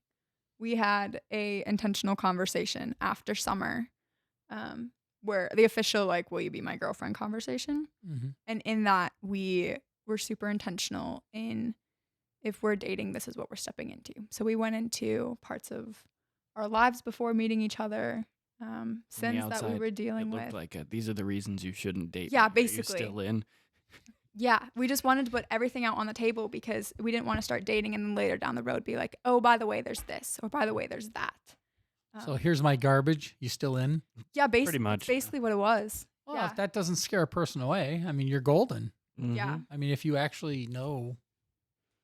Speaker 4: We had a intentional conversation after summer, where the official will you be my girlfriend conversation.
Speaker 2: Mm-hmm.
Speaker 4: And in that, we were super intentional in if we're dating, this is what we're stepping into. So we went into parts of our lives before meeting each other, sins that we
Speaker 3: outside,
Speaker 4: were
Speaker 3: It
Speaker 4: dealing
Speaker 3: looked
Speaker 4: with.
Speaker 3: like these are the reasons you shouldn't date.
Speaker 4: Yeah,
Speaker 3: me. Are you
Speaker 4: basically.
Speaker 3: still in?
Speaker 4: Yeah, we just wanted to put everything out on the table because we didn't want to start dating and then later down the road be like, oh, by the way, there's this, or by the way, there's that.
Speaker 2: So here's my garbage. You still in?
Speaker 4: Yeah,
Speaker 3: Pretty much.
Speaker 4: That's basically what it was.
Speaker 2: Well,
Speaker 4: Yeah.
Speaker 2: if that doesn't scare a person away, I mean, you're golden.
Speaker 4: Yeah.
Speaker 2: I mean, if you actually know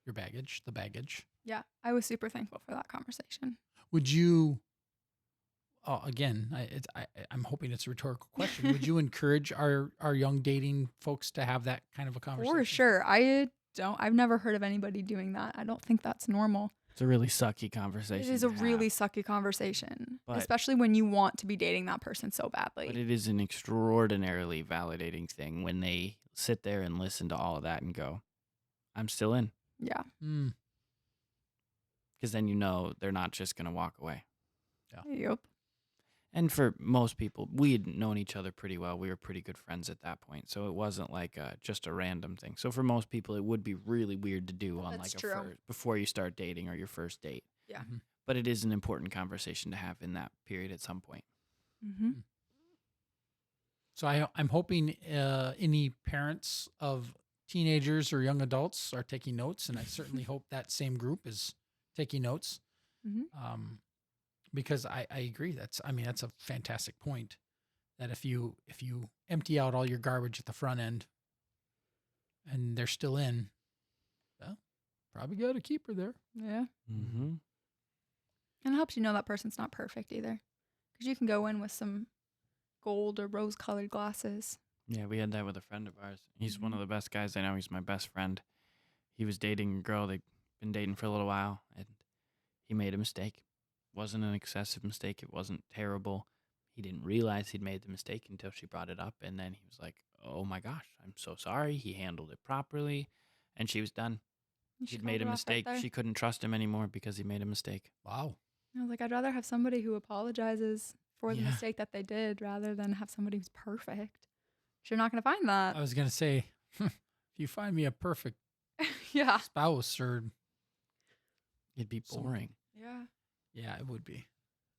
Speaker 2: your baggage, the baggage,
Speaker 4: Yeah. I was super thankful for that conversation.
Speaker 2: would you? Oh, again, I'm hoping it's a rhetorical question. Would you encourage our young dating folks to have that kind of a conversation?
Speaker 4: For sure. I've never heard of anybody doing that. I don't think that's normal.
Speaker 3: It's a really sucky conversation.
Speaker 4: It is
Speaker 3: to
Speaker 4: a really
Speaker 3: have,
Speaker 4: sucky conversation,
Speaker 3: But-
Speaker 4: especially when you want to be dating that person so badly.
Speaker 3: but it is an extraordinarily validating thing when they sit there and listen to all of that and go, I'm still in.
Speaker 4: Yeah.
Speaker 2: Mm,
Speaker 3: Because then you know they're not just going to walk away.
Speaker 4: Yep.
Speaker 3: And for most people, we had known each other pretty well. We were pretty good friends at that point. So it wasn't like just a random thing. So for most people, it would be really weird to do on
Speaker 4: That's
Speaker 3: like
Speaker 4: true.
Speaker 3: before you start dating or your first date.
Speaker 4: Yeah.
Speaker 2: Mhm.
Speaker 3: But it is an important conversation to have in that period at some point.
Speaker 4: Mm-hmm.
Speaker 2: So I'm hoping any parents of teenagers or young adults are taking notes, and I certainly hope that same group is taking notes.
Speaker 4: Mhm.
Speaker 2: Because I agree. That's a fantastic point. That if you empty out all your garbage at the front end, and they're still in, well, probably got to keep her there.
Speaker 4: Yeah.
Speaker 3: Mm-hmm.
Speaker 4: And it helps you know that person's not perfect either. Because you can go in with some gold or rose colored glasses.
Speaker 3: Yeah, we had that with a friend of ours. He's one of the best guys I know. He's my best friend. He was dating a girl. They'd been dating for a little while, and he made a mistake. Wasn't an excessive mistake. It wasn't terrible. He didn't realize he'd made the mistake until she brought it up, and then he was like, oh my gosh, I'm so sorry. He handled it properly, and she was done. He'd made a mistake. She couldn't trust him anymore because he made a mistake.
Speaker 2: Wow.
Speaker 4: I was like, I'd rather have somebody who apologizes for the
Speaker 3: Yeah.
Speaker 4: mistake that they did rather than have somebody who's perfect. 'Cause you're not going to find that.
Speaker 2: I was gonna say, if you find me a perfect
Speaker 4: Yeah.
Speaker 2: spouse, or
Speaker 3: It'd be
Speaker 2: So-
Speaker 3: boring.
Speaker 4: Yeah.
Speaker 2: yeah, it would be.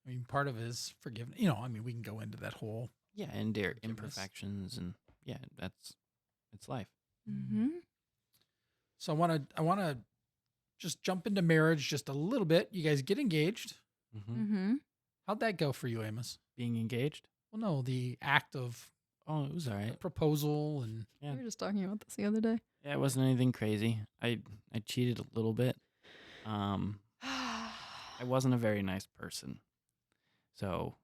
Speaker 2: I mean, part of it is forgiveness. You know, I mean, we can go into that whole.
Speaker 3: Yeah, and their
Speaker 2: Forgiveness.
Speaker 3: imperfections, and yeah, it's life.
Speaker 4: Mm-hmm.
Speaker 2: So I want to just jump into marriage just a little bit. You guys get engaged.
Speaker 3: Mm-hmm.
Speaker 4: Mm-hmm.
Speaker 2: How'd that go for you, Amos?
Speaker 3: Being engaged?
Speaker 2: Well, no, the act of
Speaker 3: Oh, it was all
Speaker 2: the
Speaker 3: right.
Speaker 2: proposal and
Speaker 3: Yeah.
Speaker 4: We were just talking about this the other day.
Speaker 3: Yeah, it wasn't anything crazy. I cheated a little bit. I wasn't a very nice person. So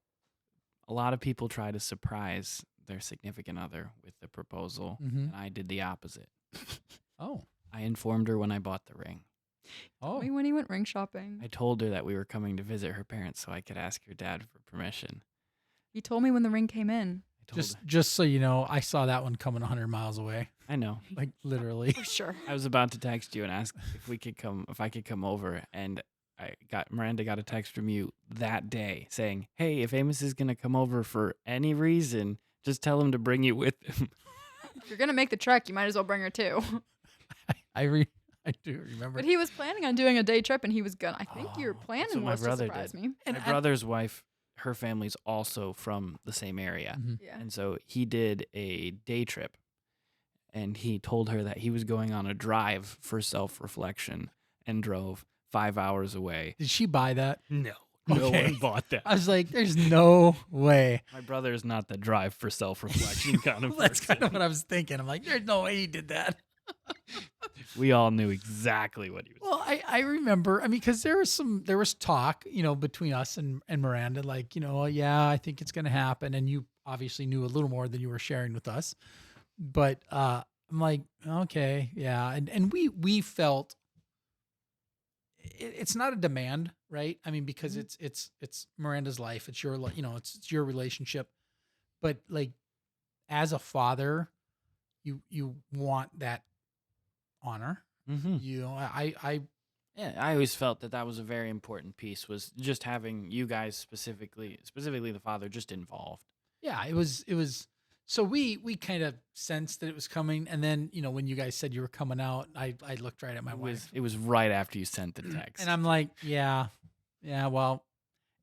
Speaker 3: a lot of people try to surprise their significant other with the proposal,
Speaker 2: Mhm.
Speaker 3: and I did the opposite.
Speaker 2: oh
Speaker 3: I informed her when I bought the ring.
Speaker 2: oh
Speaker 4: When he went ring shopping.
Speaker 3: I told her that we were coming to visit her parents so I could ask her dad for permission.
Speaker 4: He told me when the ring came in.
Speaker 3: I told her,
Speaker 2: just so you know, I saw that one coming 100 miles away,
Speaker 3: I know.
Speaker 2: like literally.
Speaker 4: For sure.
Speaker 3: I was about to text you and ask if I could come over, and Miranda got a text from you that day saying, "Hey, if Amos is gonna come over for any reason, just tell him to bring you with him."
Speaker 4: If you're going to make the trek, you might as well bring her too.
Speaker 2: I do remember.
Speaker 4: But he was planning on doing a day trip and he was going to. I think your
Speaker 2: Oh,
Speaker 3: that's
Speaker 4: planning
Speaker 3: what my
Speaker 4: was to
Speaker 3: brother
Speaker 4: surprise
Speaker 3: did.
Speaker 4: me.
Speaker 2: And
Speaker 3: My brother's wife, her family's also from the same area.
Speaker 2: Mhm.
Speaker 4: Yeah.
Speaker 3: And so he did a day trip, and he told her that he was going on a drive for self-reflection and drove 5 hours away.
Speaker 2: Did she buy that?
Speaker 3: No,
Speaker 2: no
Speaker 3: no
Speaker 2: one
Speaker 3: one bought that.
Speaker 2: I was like, there's no way.
Speaker 3: My brother is not the drive for self-reflection kind of
Speaker 2: Well, that's
Speaker 3: person.
Speaker 2: kind of what I was thinking. I'm like, there's no way he did that.
Speaker 3: We all knew exactly what he was.
Speaker 2: Well, I remember, I mean, because there was talk, you know, between us and Miranda, like, you know, "Oh, yeah, I think it's going to happen." And you obviously knew a little more than you were sharing with us. But I'm like, okay, yeah. And we felt it's not a demand, right? I mean, because it's Miranda's life. It's your, you know, it's your relationship. But like, as a father, you want that honor.
Speaker 3: Mm-hmm.
Speaker 2: You know, I
Speaker 3: Yeah, I always felt that was a very important piece, was just having you guys specifically the father, just involved.
Speaker 2: yeah, it was. So we kind of sensed that it was coming, and then, you know, when you guys said you were coming out, I looked right at my wife,
Speaker 3: It was right after you sent the text.
Speaker 2: and I'm like, yeah. Well,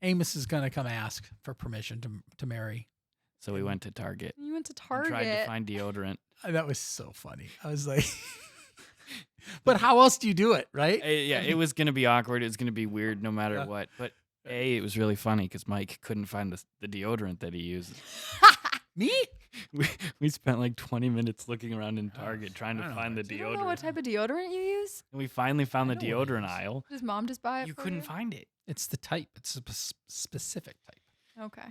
Speaker 2: Amos is gonna come ask for permission to marry.
Speaker 3: So we went to Target
Speaker 4: You went to
Speaker 3: and tried to
Speaker 4: Target.
Speaker 3: find deodorant.
Speaker 2: That was so funny. I was like, but how else do you do it, right?
Speaker 3: Yeah, it was gonna be awkward. It was gonna be weird no matter
Speaker 2: Yeah.
Speaker 3: what. But it was really funny because Mike couldn't find the deodorant that he uses.
Speaker 2: Me?
Speaker 3: We spent like 20 minutes looking around in Target trying
Speaker 2: I
Speaker 3: to
Speaker 2: don't know
Speaker 3: find the
Speaker 2: what
Speaker 4: You don't know what
Speaker 3: deodorant.
Speaker 4: type of deodorant you use?
Speaker 3: And we finally found
Speaker 2: I
Speaker 3: the
Speaker 2: know what it
Speaker 3: deodorant
Speaker 2: is.
Speaker 3: aisle.
Speaker 4: Does mom just buy it
Speaker 3: You
Speaker 4: for
Speaker 3: couldn't find it.
Speaker 2: It's the type. It's a specific type.
Speaker 4: Okay.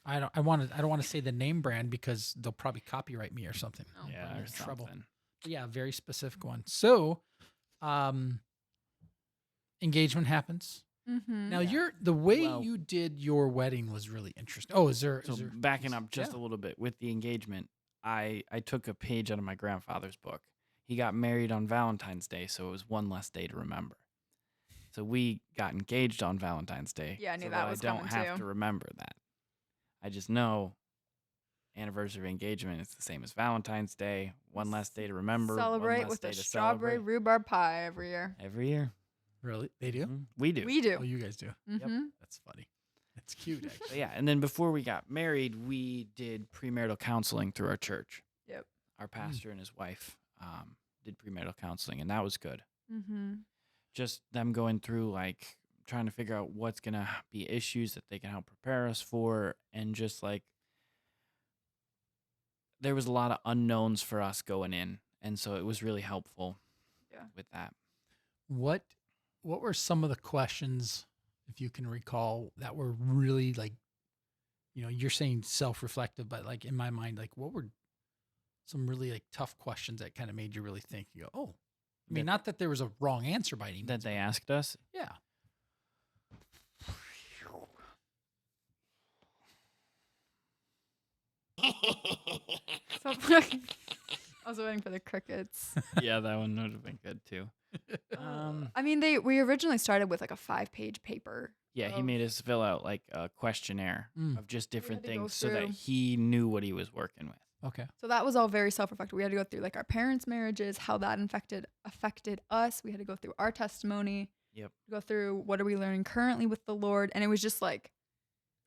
Speaker 2: I don't want to say the name brand because they'll probably copyright me or something.
Speaker 4: Oh.
Speaker 3: Yeah,
Speaker 2: I'm
Speaker 3: or
Speaker 2: in trouble.
Speaker 3: something.
Speaker 2: But yeah, very specific one. So, engagement happens.
Speaker 4: Mm-hmm.
Speaker 2: Now,
Speaker 3: Yeah.
Speaker 2: the way
Speaker 3: Well-
Speaker 2: you did your wedding was really interesting. Oh, is there?
Speaker 3: So backing up just
Speaker 2: yeah.
Speaker 3: a little bit with the engagement, I took a page out of my grandfather's book. He got married on Valentine's Day, so it was one less day to remember. So we got engaged on Valentine's Day.
Speaker 4: Yeah, I knew
Speaker 3: so
Speaker 4: that was
Speaker 3: I don't
Speaker 4: coming
Speaker 3: have
Speaker 4: too.
Speaker 3: to remember that. I just know anniversary of engagement is the same as Valentine's Day. One less day to remember. one
Speaker 4: Celebrate
Speaker 3: less
Speaker 4: with
Speaker 3: day
Speaker 4: a
Speaker 3: to
Speaker 4: strawberry
Speaker 3: celebrate.
Speaker 4: rhubarb pie every year.
Speaker 3: Every year.
Speaker 2: Really? They do?
Speaker 3: Mhm. We do.
Speaker 4: We do.
Speaker 2: Oh, you guys do.
Speaker 4: Mm-hmm.
Speaker 2: That's funny. That's cute, actually.
Speaker 3: But yeah, and then before we got married, we did premarital counseling through our church.
Speaker 4: Yep.
Speaker 3: Our pastor and his wife did premarital counseling, and that was good.
Speaker 4: Mm-hmm.
Speaker 3: Just them going through, like, trying to figure out what's going to be issues that they can help prepare us for, and just, like, there was a lot of unknowns for us going in, and so it was really helpful with that.
Speaker 2: What were some of the questions, if you can recall, that were really like, you're saying self-reflective, but like in my mind, like what were some really like tough questions that kind of made you really think? You go, oh, I mean, not that there was a wrong answer by any means.
Speaker 3: That they asked us?
Speaker 2: Yeah.
Speaker 4: So, I was waiting for the crickets.
Speaker 3: Yeah, that one would have been good, too.
Speaker 4: I mean, we originally started with like a 5-page paper.
Speaker 3: Yeah, he
Speaker 4: of-
Speaker 3: made us fill out, like, a questionnaire of just different
Speaker 4: to go
Speaker 3: things so that
Speaker 4: through.
Speaker 3: he knew what he was working with.
Speaker 2: Okay.
Speaker 4: So that was all very self-reflective. We had to go through like our parents' marriages, how that affected us. We had to go through our testimony.
Speaker 3: Yep.
Speaker 4: Go through what are we learning currently with the Lord, and it was just like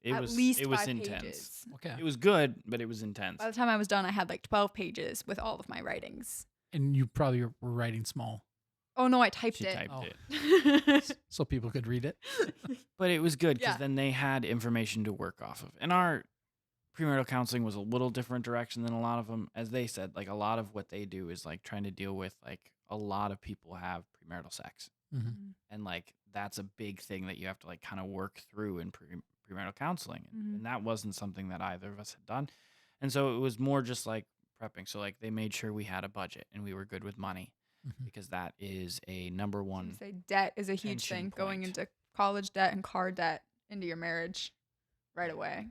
Speaker 4: at least
Speaker 3: it was
Speaker 4: 5
Speaker 3: intense.
Speaker 4: pages.
Speaker 2: Okay.
Speaker 3: It was good, but it was intense.
Speaker 4: By the time I was done, I had like 12 pages with all of my writings.
Speaker 2: And you probably were writing small
Speaker 4: Oh no, I typed
Speaker 3: She
Speaker 4: it.
Speaker 3: typed
Speaker 2: Oh.
Speaker 3: it.
Speaker 2: so people could read it.
Speaker 3: But it was good because
Speaker 4: Yeah.
Speaker 3: then they had information to work off of. And our premarital counseling was a little different direction than a lot of them. As they said, like a lot of what they do is like trying to deal with like a lot of people have premarital sex.
Speaker 2: Mhm.
Speaker 3: And like that's a big thing that you have to like kind of work through in premarital counseling.
Speaker 4: Mhm.
Speaker 3: And that wasn't something that either of us had done. And so it was more just like prepping. So like they made sure we had a budget and we were good with money
Speaker 2: Mhm.
Speaker 3: because that is a number one.
Speaker 4: Say debt is a huge
Speaker 3: tension
Speaker 4: thing. Going
Speaker 3: point.
Speaker 4: into college debt and car debt into your marriage right away.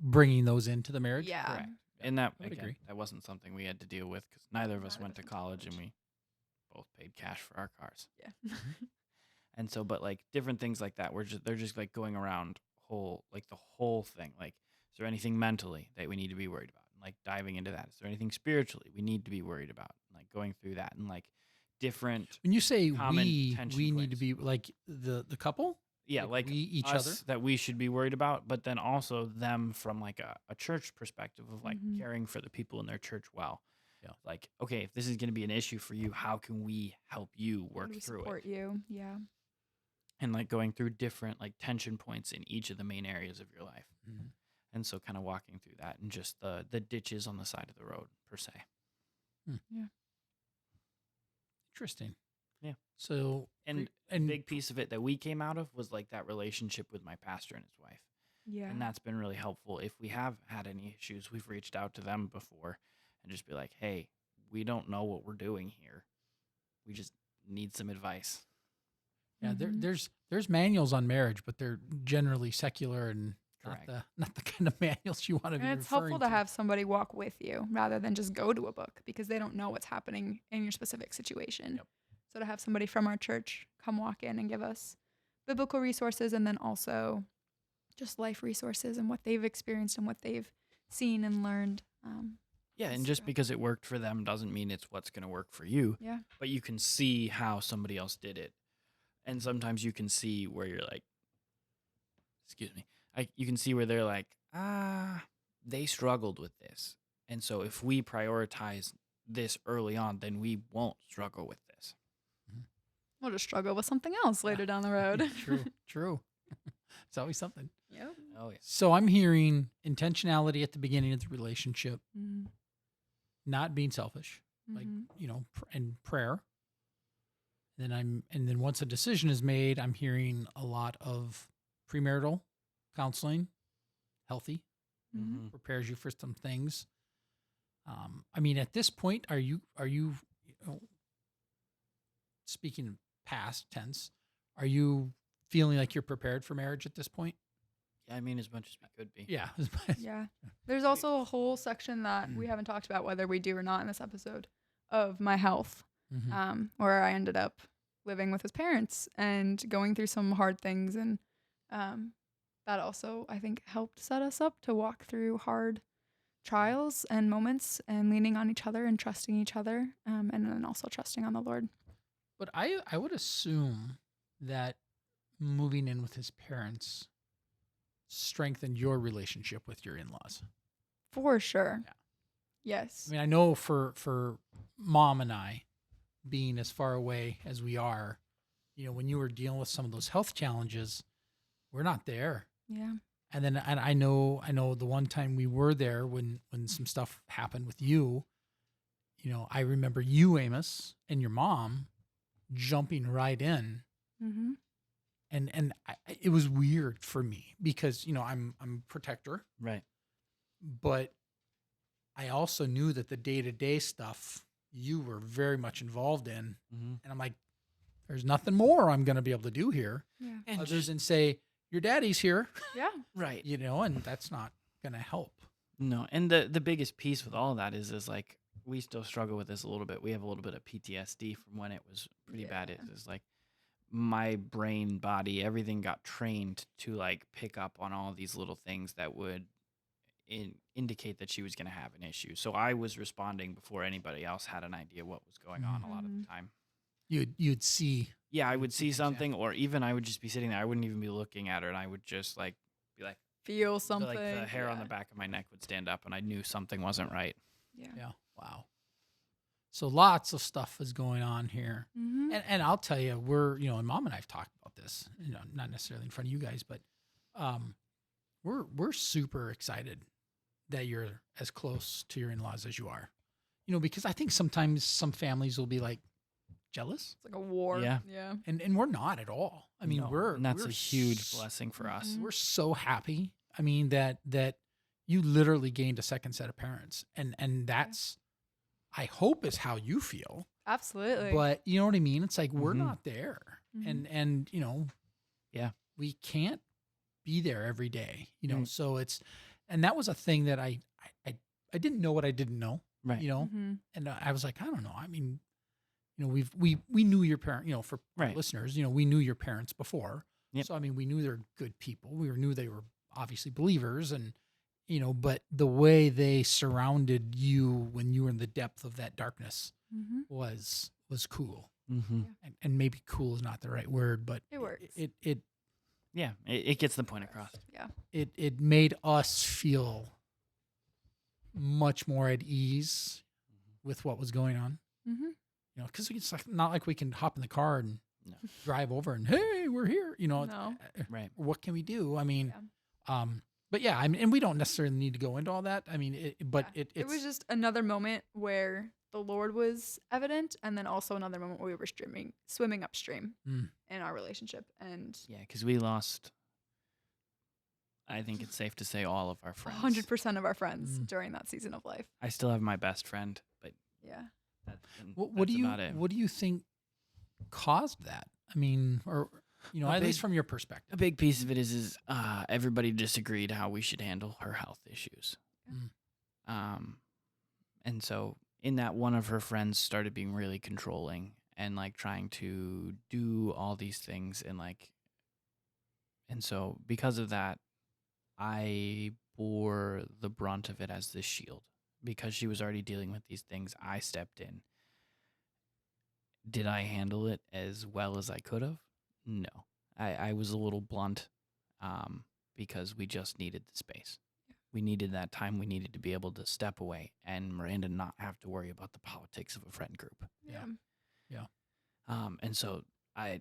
Speaker 2: Bringing those into the marriage.
Speaker 4: Yeah.
Speaker 3: Correct. And that,
Speaker 2: I would
Speaker 3: again,
Speaker 2: agree.
Speaker 3: that wasn't something we had to deal with because neither of us
Speaker 4: Neither
Speaker 3: went to
Speaker 4: of us
Speaker 3: college and we both paid cash for our cars.
Speaker 4: Yeah.
Speaker 3: And so, but like different things like that, they're just like going around the whole thing. Like, is there anything mentally that we need to be worried about? And like diving into that. Is there anything spiritually we need to be worried about? And like going through that and like different,
Speaker 2: When you say
Speaker 3: Common
Speaker 2: we
Speaker 3: tension
Speaker 2: need to
Speaker 3: points.
Speaker 2: be like the couple.
Speaker 3: yeah, like
Speaker 2: we each
Speaker 3: us
Speaker 2: other.
Speaker 3: that we should be worried about, but then also them from like a church perspective of like
Speaker 4: Mhm.
Speaker 3: caring for the people in their church well.
Speaker 2: Yeah.
Speaker 3: Like, okay, if this is going to be an issue for you, how can we help you
Speaker 4: How
Speaker 3: work
Speaker 4: do we
Speaker 3: through
Speaker 4: support
Speaker 3: it?
Speaker 4: you? Yeah.
Speaker 3: And like going through different like tension points in each of the main areas of your life.
Speaker 2: Mhm.
Speaker 3: And so kind of walking through that and just the ditches on the side of the road per se.
Speaker 2: Interesting.
Speaker 3: Yeah.
Speaker 2: So
Speaker 3: And
Speaker 2: and
Speaker 3: big piece of it that we came out of was like that relationship with my pastor and his wife.
Speaker 4: Yeah.
Speaker 3: And that's been really helpful. If we have had any issues, we've reached out to them before and just be like, hey, we don't know what we're doing here. We just need some advice.
Speaker 2: yeah,
Speaker 4: Mhm.
Speaker 2: there's manuals on marriage, but they're generally secular and
Speaker 3: Correct.
Speaker 2: not the kind of manuals you want to be.
Speaker 4: And it's helpful
Speaker 2: referring
Speaker 4: to have somebody walk with you rather than just go to a book because they don't know what's happening in your specific situation.
Speaker 2: Yep.
Speaker 4: So to have somebody from our church come walk in and give us biblical resources and then also just life resources and what they've experienced and what they've seen and learned.
Speaker 3: Yeah, and
Speaker 4: That's
Speaker 3: just
Speaker 4: true.
Speaker 3: because it worked for them doesn't mean it's what's going to work for you.
Speaker 4: Yeah.
Speaker 3: But you can see how somebody else did it. And sometimes you can see where you're like, excuse me, you can see where they're like, they struggled with this. And so if we prioritize this early on, then we won't struggle with this.
Speaker 4: We'll just struggle with something else later down the road.
Speaker 2: True. It's always something.
Speaker 4: Yep.
Speaker 3: Oh, yeah.
Speaker 2: So I'm hearing intentionality at the beginning of the relationship,
Speaker 4: Mm-hmm.
Speaker 2: not being selfish, like, and prayer. And then once a decision is made, I'm hearing a lot of premarital counseling, healthy,
Speaker 4: Mm-hmm.
Speaker 2: prepares you for some things. I mean, at this point, are you speaking past tense, are you feeling like you're prepared for marriage at this point?
Speaker 3: Yeah, I mean, as much as we could be.
Speaker 2: Yeah.
Speaker 4: Yeah. There's also a whole section that we haven't talked about whether we do or not in this episode of my health, where I ended up living with his parents and going through some hard things. And that also, I think, helped set us up to walk through hard trials and moments and leaning on each other and trusting each other, and then also trusting on the Lord.
Speaker 2: But I would assume that moving in with his parents strengthened your relationship with your in-laws.
Speaker 4: For sure.
Speaker 2: Yeah.
Speaker 4: Yes.
Speaker 2: I mean, I know for Mom and I, being as far away as we are, when you were dealing with some of those health challenges, we're not there.
Speaker 4: Yeah.
Speaker 2: And I know the one time we were there when some stuff happened with you, I remember you, Amos, and your mom jumping right in.
Speaker 4: Mm-hmm.
Speaker 2: And it was weird for me because, I'm a protector,
Speaker 3: Right.
Speaker 2: but I also knew that the day-to-day stuff you were very much involved in.
Speaker 3: Mm-hmm.
Speaker 2: And I'm like, there's nothing more I'm going to be able to do here
Speaker 4: Yeah.
Speaker 3: And
Speaker 2: other than say, your daddy's here,
Speaker 4: Yeah.
Speaker 3: right.
Speaker 2: and that's not going to help.
Speaker 3: No, and the biggest piece with all of that is like we still struggle with this a little bit. We have a little bit of PTSD from when it was pretty bad.
Speaker 4: Yeah.
Speaker 3: It's like my brain, body, everything got trained to like pick up on all these little things that would indicate that she was going to have an issue. So I was responding before anybody else had an idea what was going on a lot of the time.
Speaker 2: You'd see.
Speaker 3: Yeah, I would see
Speaker 2: things,
Speaker 3: something, or even I would just be sitting there. I wouldn't even be looking at her, and I would just like be like,
Speaker 4: Feel something.
Speaker 3: like the hair on the back of my neck would stand up, and I knew something wasn't right.
Speaker 4: Yeah.
Speaker 2: Yeah. Wow. So lots of stuff is going on here.
Speaker 4: Mm-hmm.
Speaker 2: And I'll tell you, we're, and Mom and I have talked about this, not necessarily in front of you guys, but we're super excited that you're as close to your in-laws as you are. Because I think sometimes some families will be like jealous.
Speaker 4: It's like a war.
Speaker 3: Yeah.
Speaker 4: Yeah.
Speaker 2: And we're not at all. I mean,
Speaker 3: No, and that's
Speaker 2: we're
Speaker 3: a huge blessing for us.
Speaker 4: Mhm.
Speaker 2: We're so happy. I mean, that you literally gained a second set of parents. And that's, I hope, is how you feel.
Speaker 4: Absolutely.
Speaker 2: But you know what I mean? It's like we're
Speaker 3: Mhm.
Speaker 2: not there.
Speaker 4: Mhm.
Speaker 2: And
Speaker 3: Yeah.
Speaker 2: we can't be there every day,
Speaker 3: Mm.
Speaker 2: so and that was a thing that I didn't know what I didn't know,
Speaker 3: Right.
Speaker 4: Mm-hmm.
Speaker 2: and I was like, I don't know. I mean, we knew your parent, for
Speaker 3: Right.
Speaker 2: listeners, we knew your parents before.
Speaker 3: Yep.
Speaker 2: So, I mean, we knew they're good people. We knew they were obviously believers and, but the way they surrounded you when you were in the depth of that darkness
Speaker 4: Mm-hmm.
Speaker 2: was cool.
Speaker 3: Mm-hmm.
Speaker 2: And maybe cool is not the right word, but
Speaker 4: It works.
Speaker 3: Yeah, it gets the point across.
Speaker 4: Yeah.
Speaker 2: it made us feel much more at ease with what was going on.
Speaker 4: Mm-hmm.
Speaker 2: Because it's like not like we can hop in the car and
Speaker 3: No.
Speaker 2: drive over and hey, we're here.
Speaker 4: No.
Speaker 3: Right.
Speaker 2: What can we do? I mean, but yeah, I mean, and we don't necessarily need to go into all that. I mean,
Speaker 4: It was just another moment where the Lord was evident, and then also another moment where we were swimming upstream
Speaker 2: Mm.
Speaker 4: in our relationship. And
Speaker 3: Yeah, because we lost, I think it's safe to say, all of our friends.
Speaker 4: 100% of our friends
Speaker 2: Mm.
Speaker 4: during that season of life.
Speaker 3: I still have my best friend, but
Speaker 4: Yeah.
Speaker 2: what do you think caused that? I mean, or at least from your perspective.
Speaker 3: A big piece of it is everybody disagreed how we should handle her health issues.
Speaker 2: Mm.
Speaker 3: And so in that, one of her friends started being really controlling and like trying to do all these things and so because of that, I bore the brunt of it as this shield. Because she was already dealing with these things, I stepped in. Did I handle it as well as I could have? No. I was a little blunt because we just needed the space. we needed that time. We needed to be able to step away and Miranda not have to worry about the politics of a friend group.
Speaker 2: Yeah.
Speaker 3: And so I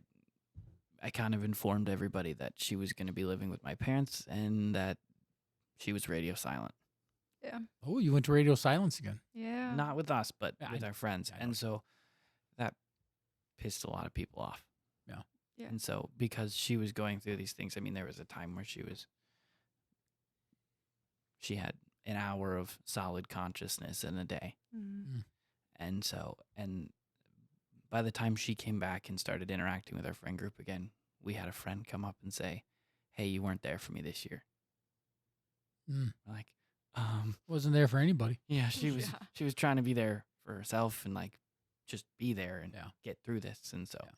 Speaker 3: kind of informed everybody that she was going to be living with my parents and that she was radio silent.
Speaker 4: Yeah.
Speaker 2: Oh, you went to radio silence again.
Speaker 4: Yeah.
Speaker 3: Not with us, but
Speaker 2: Yeah,
Speaker 3: with our friends.
Speaker 2: I know.
Speaker 3: And so that pissed a lot of people off.
Speaker 2: Yeah.
Speaker 4: Yeah.
Speaker 3: And so because she was going through these things, I mean, there was a time where she had an hour of solid consciousness in a day.
Speaker 4: Mm.
Speaker 3: And so, and by the time she came back and started interacting with our friend group again, we had a friend come up and say, "Hey, you weren't there for me this year."
Speaker 2: Mm.
Speaker 3: We're like,
Speaker 2: Wasn't there for anybody.
Speaker 3: yeah, she was
Speaker 4: Yeah.
Speaker 3: she was trying to be there for herself and like just be there and
Speaker 2: Yeah.
Speaker 3: get through this. And so
Speaker 2: Yeah.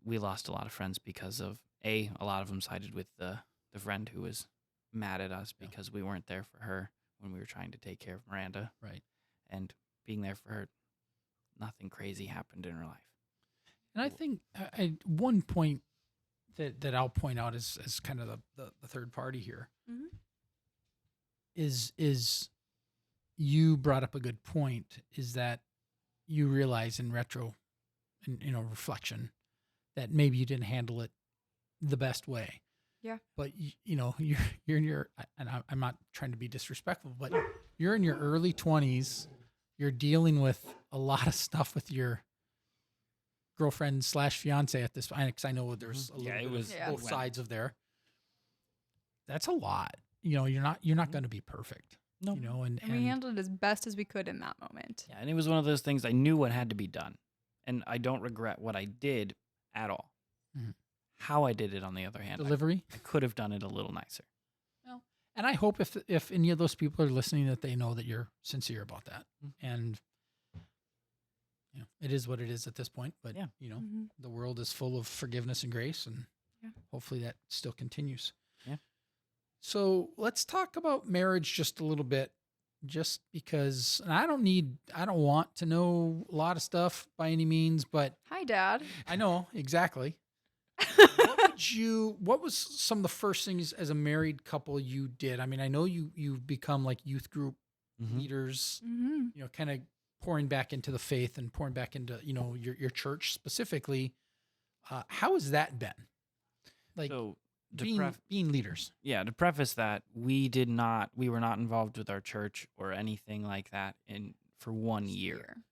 Speaker 3: we lost a lot of friends because of a lot of them sided with the friend who was mad at us
Speaker 2: Yeah.
Speaker 3: because we weren't there for her when we were trying to take care of Miranda.
Speaker 2: Right.
Speaker 3: And being there for her, nothing crazy happened in her life.
Speaker 2: And I think one point that I'll point out as kind of the third party here
Speaker 4: Mhm.
Speaker 2: is you brought up a good point, is that you realize in retro, in reflection, that maybe you didn't handle it the best way.
Speaker 4: Yeah.
Speaker 2: But you're in your, and I'm not trying to be disrespectful, but you're in your early 20s. You're dealing with a lot of stuff with your girlfriend / fiance at this point, because I know there's a little
Speaker 3: Yeah, it
Speaker 2: bit
Speaker 3: was-
Speaker 2: of
Speaker 4: Yeah.
Speaker 2: both sides of there. That's a lot. You're not going to be perfect.
Speaker 3: No.
Speaker 2: And
Speaker 4: And we handled it as best as we could in that moment.
Speaker 3: Yeah, and it was one of those things I knew what had to be done. And I don't regret what I did at all.
Speaker 2: Mhm.
Speaker 3: How I did it, on the other hand,
Speaker 2: delivery.
Speaker 3: I could have done it a little nicer.
Speaker 2: And I hope if any of those people are listening, that they know that you're sincere about that.
Speaker 3: Mhm.
Speaker 2: And it is what it is at this point. But
Speaker 3: Yeah.
Speaker 4: Mhm.
Speaker 2: the world is full of forgiveness and grace, and
Speaker 4: Yeah.
Speaker 2: hopefully that still continues.
Speaker 3: Yeah.
Speaker 2: So let's talk about marriage just a little bit, just because and I don't want to know a lot of stuff by any means, but
Speaker 4: Hi, Dad.
Speaker 2: I know exactly. What was some of the first things as a married couple you did? I mean, I know you've become like youth group leaders,
Speaker 4: Mm-hmm.
Speaker 2: kind of pouring back into the faith and pouring back into, your church specifically. How has that been? Like
Speaker 3: So to
Speaker 2: being leaders.
Speaker 3: to preface that, we were not involved with our church or anything like that for 1 year.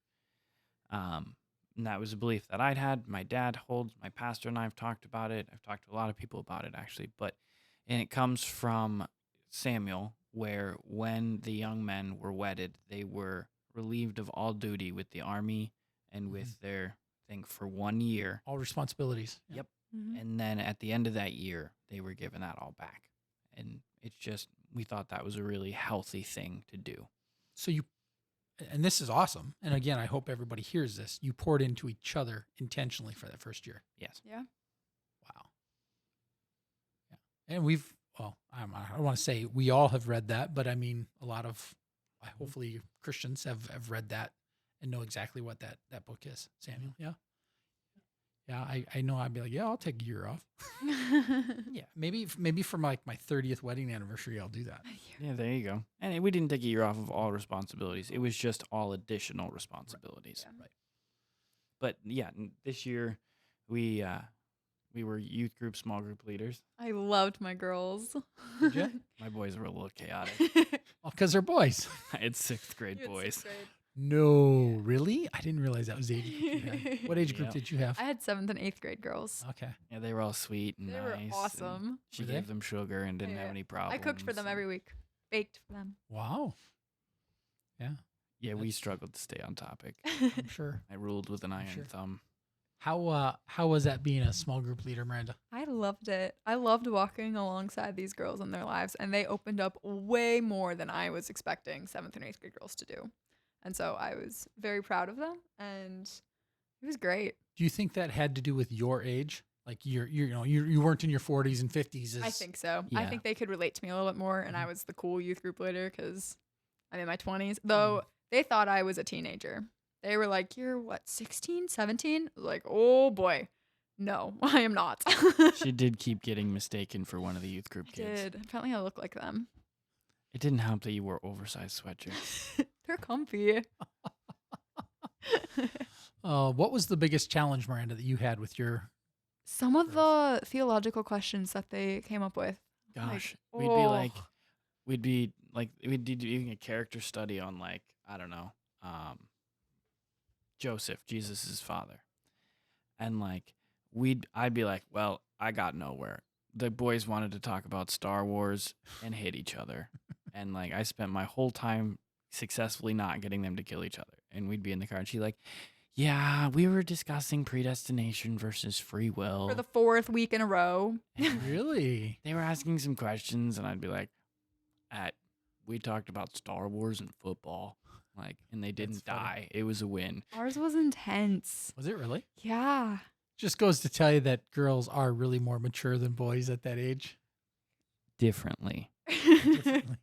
Speaker 3: And that was a belief that I'd had. My dad holds, my pastor and I have talked about it. I've talked to a lot of people about it, actually. And it comes from Samuel, where when the young men were wedded, they were relieved of all duty with the army and with their thing for 1 year.
Speaker 2: All responsibilities.
Speaker 3: Yep.
Speaker 4: Mm-hmm.
Speaker 3: And then at the end of that year, they were given that all back. And it's just, we thought that was a really healthy thing to do.
Speaker 2: So and this is awesome. And again, I hope everybody hears this. You poured into each other intentionally for that first year.
Speaker 3: Yes.
Speaker 4: Yeah.
Speaker 2: Wow. Yeah. And I don't want to say we all have read that, but I mean, a lot of, hopefully Christians have read that and know exactly what that book is. Samuel. Yeah. Yeah. I know I'd be like, yeah, I'll take a year off. Yeah. Maybe for my 30th wedding anniversary, I'll do that.
Speaker 3: Yeah, there you go. And we didn't take a year off of all responsibilities. It was just all additional responsibilities.
Speaker 4: Yeah.
Speaker 2: Right.
Speaker 3: But yeah, this year we were youth group, small group leaders.
Speaker 4: I loved my girls.
Speaker 2: Did ya?
Speaker 3: My boys were a little chaotic.
Speaker 2: Well, because they're boys.
Speaker 3: It's sixth grade
Speaker 4: You had
Speaker 3: boys.
Speaker 4: sixth grade.
Speaker 2: No, really? I didn't realize that was the age group you had. What age group
Speaker 3: Yeah.
Speaker 2: did you have?
Speaker 4: I had 7th and 8th grade girls.
Speaker 2: Okay.
Speaker 3: Yeah, they were all sweet and
Speaker 4: They
Speaker 3: nice.
Speaker 4: were
Speaker 3: and
Speaker 4: awesome.
Speaker 3: She
Speaker 2: Were they?
Speaker 3: gave them sugar and didn't
Speaker 4: Yeah.
Speaker 3: have any problems.
Speaker 4: I cooked for them every week. Baked for them.
Speaker 2: Wow. Yeah,
Speaker 3: Yeah, we
Speaker 2: That's-
Speaker 3: struggled to stay on topic.
Speaker 2: I'm sure.
Speaker 3: I ruled with an iron
Speaker 2: Sure.
Speaker 3: thumb.
Speaker 2: How was that being a small group leader, Miranda?
Speaker 4: I loved it. I loved walking alongside these girls in their lives, and they opened up way more than I was expecting 7th and 8th grade girls to do. And so I was very proud of them, and it was great.
Speaker 2: Do you think that had to do with your age? Like you weren't in your 40s and 50s.
Speaker 4: I think so. I
Speaker 3: Yeah.
Speaker 4: think they could relate to me a little bit more, and I
Speaker 2: Mhm.
Speaker 4: was the cool youth group leader because I'm in my 20s. Though they thought I was a teenager. They were like, "You're what, 16, 17?" I was like, "Oh boy, no, I am not."
Speaker 3: She did keep getting mistaken for one of the youth group
Speaker 4: I
Speaker 3: kids.
Speaker 4: did. Apparently, I look like them.
Speaker 3: It didn't help that you wore oversized sweatshirts.
Speaker 4: They're comfy.
Speaker 2: What was the biggest challenge, Miranda, that you had with your?
Speaker 4: Some of the theological questions that they came up with.
Speaker 3: Gosh,
Speaker 4: Like,
Speaker 3: we'd be doing a character study on, like, I don't know, Joseph, Jesus' father. And like I'd be like, well, I got nowhere. The boys wanted to talk about Star Wars and hit each other. And like I spent my whole time successfully not getting them to kill each other. And we'd be in the car and she's like, yeah, we were discussing predestination versus free will.
Speaker 4: For the 4th week in a row.
Speaker 2: Really?
Speaker 3: They were asking some questions and I'd be like, we talked about Star Wars and football. Like, and they didn't die. It was a win.
Speaker 4: Ours was intense.
Speaker 2: Was it really?
Speaker 4: Yeah.
Speaker 2: Just goes to tell you that girls are really more mature than boys at that age.
Speaker 3: Differently.
Speaker 2: Differently.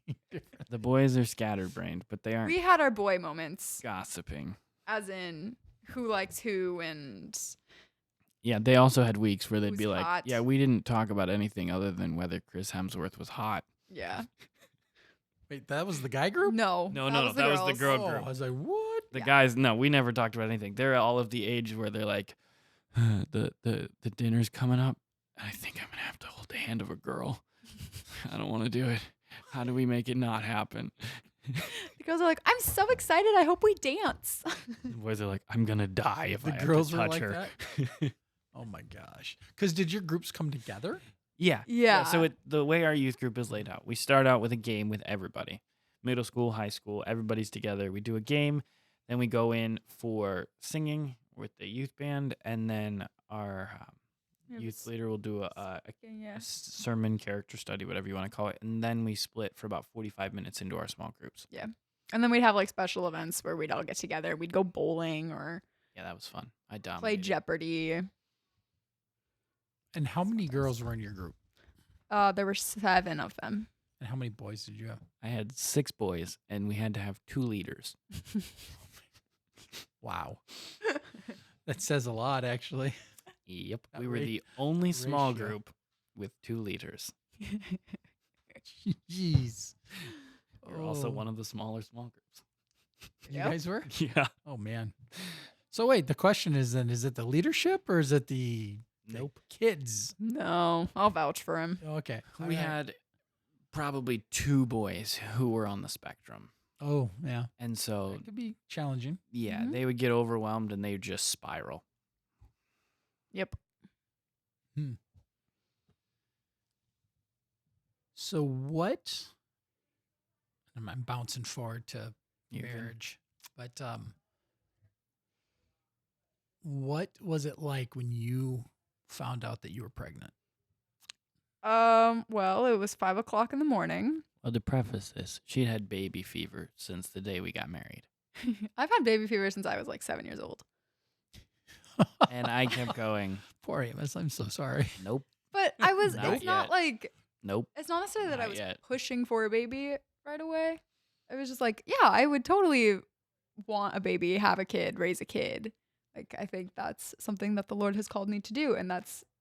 Speaker 3: The boys are scatterbrained, but they aren't
Speaker 4: We had our boy moments,
Speaker 3: gossiping.
Speaker 4: as in who likes who and
Speaker 3: Yeah, they also had weeks where they'd
Speaker 4: Who's
Speaker 3: be like,
Speaker 4: hot?
Speaker 3: yeah, we didn't talk about anything other than whether Chris Hemsworth was hot.
Speaker 4: yeah.
Speaker 2: Wait, that was the guy group?
Speaker 4: No.
Speaker 3: No,
Speaker 4: that was the
Speaker 3: that was the
Speaker 4: girls.
Speaker 3: girl
Speaker 2: Oh,
Speaker 3: group.
Speaker 2: I was like, what?
Speaker 3: The
Speaker 4: Yeah.
Speaker 3: guys, no, we never talked about anything. They're all of the age where they're like, the dinner's coming up. I think I'm going to have to hold the hand of a girl. I don't want to do it. How do we make it not happen?
Speaker 4: The girls are like, I'm so excited. I hope we dance.
Speaker 3: The boys are like, I'm going to die if
Speaker 2: The
Speaker 3: I have
Speaker 2: girls
Speaker 3: to
Speaker 2: were
Speaker 3: touch
Speaker 2: like
Speaker 3: her.
Speaker 2: that? Oh my gosh. Because did your groups come together?
Speaker 3: Yeah.
Speaker 4: Yeah.
Speaker 3: So the way our youth group is laid out, we start out with a game with everybody. Middle school, high school, everybody's together. We do a game. Then we go in for singing with the youth band. And then our youth leader will do a sermon, character study, whatever you want to call it. And then we split for about 45 minutes into our small groups.
Speaker 4: And then we'd have like special events where we'd all get together. We'd go bowling or
Speaker 3: Yeah, that was fun. I dominated.
Speaker 4: play Jeopardy.
Speaker 2: And how many girls were in your group?
Speaker 4: There were 7 of them.
Speaker 2: And how many boys did you have?
Speaker 3: I had 6 boys, and we had to have 2 leaders.
Speaker 2: Wow. That says a lot, actually.
Speaker 3: Yep.
Speaker 2: That
Speaker 3: We were the only small
Speaker 2: ratio.
Speaker 3: group with 2 leaders.
Speaker 2: Jeez.
Speaker 3: We were also
Speaker 2: Oh.
Speaker 3: one of the smaller small groups.
Speaker 2: You
Speaker 4: Yep.
Speaker 2: guys were?
Speaker 3: Yeah.
Speaker 2: Oh, man. So wait, the question is then, is it the leadership or is it the
Speaker 3: Nope.
Speaker 2: kids?
Speaker 4: No, I'll vouch for him.
Speaker 2: Okay.
Speaker 3: We
Speaker 2: all right.
Speaker 3: had probably 2 boys who were on the spectrum.
Speaker 2: Oh, yeah.
Speaker 3: And so,
Speaker 2: That could be challenging.
Speaker 3: yeah,
Speaker 4: Mhm.
Speaker 3: they would get overwhelmed and they would just spiral.
Speaker 4: Yep.
Speaker 2: So what? I'm bouncing forward to
Speaker 3: You're good.
Speaker 2: marriage, but what was it like when you found out that you were pregnant?
Speaker 4: Well, it was 5 o'clock in the morning.
Speaker 3: Well, to preface this, she'd had baby fever since the day we got married.
Speaker 4: I've had baby fever since I was like 7 years old.
Speaker 3: And I kept going,
Speaker 2: Poor Amos, I'm so sorry.
Speaker 3: nope,
Speaker 4: But I was,
Speaker 3: Not
Speaker 4: it's not
Speaker 3: yet.
Speaker 4: like,
Speaker 3: nope.
Speaker 4: it's not necessarily that I
Speaker 3: Not
Speaker 4: was
Speaker 3: yet.
Speaker 4: pushing for a baby right away. I was just like, yeah, I would totally want a baby, have a kid, raise a kid. Like, I think that's something that the Lord has called me to do. And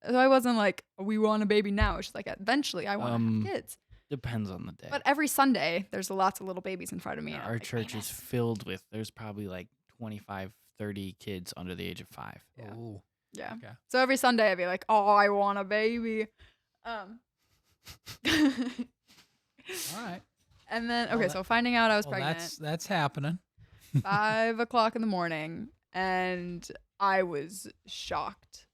Speaker 4: so I wasn't like, we want a baby now. It's just like, eventually I want to have kids.
Speaker 3: Depends on the day.
Speaker 4: But every Sunday, there's lots of little babies in front of me. and I'm
Speaker 3: Our
Speaker 4: like,
Speaker 3: church is
Speaker 4: "Amos."
Speaker 3: filled with, there's probably like 25, 30 kids under the age of 5.
Speaker 4: Yeah.
Speaker 2: Oh,
Speaker 4: Yeah.
Speaker 2: okay.
Speaker 4: So every Sunday I'd be like, oh, I want a baby.
Speaker 2: All right.
Speaker 4: And then,
Speaker 2: Well,
Speaker 4: okay, so finding out I was
Speaker 2: Well,
Speaker 4: pregnant.
Speaker 2: that's happening.
Speaker 4: 5 o'clock in the morning, and I was shocked.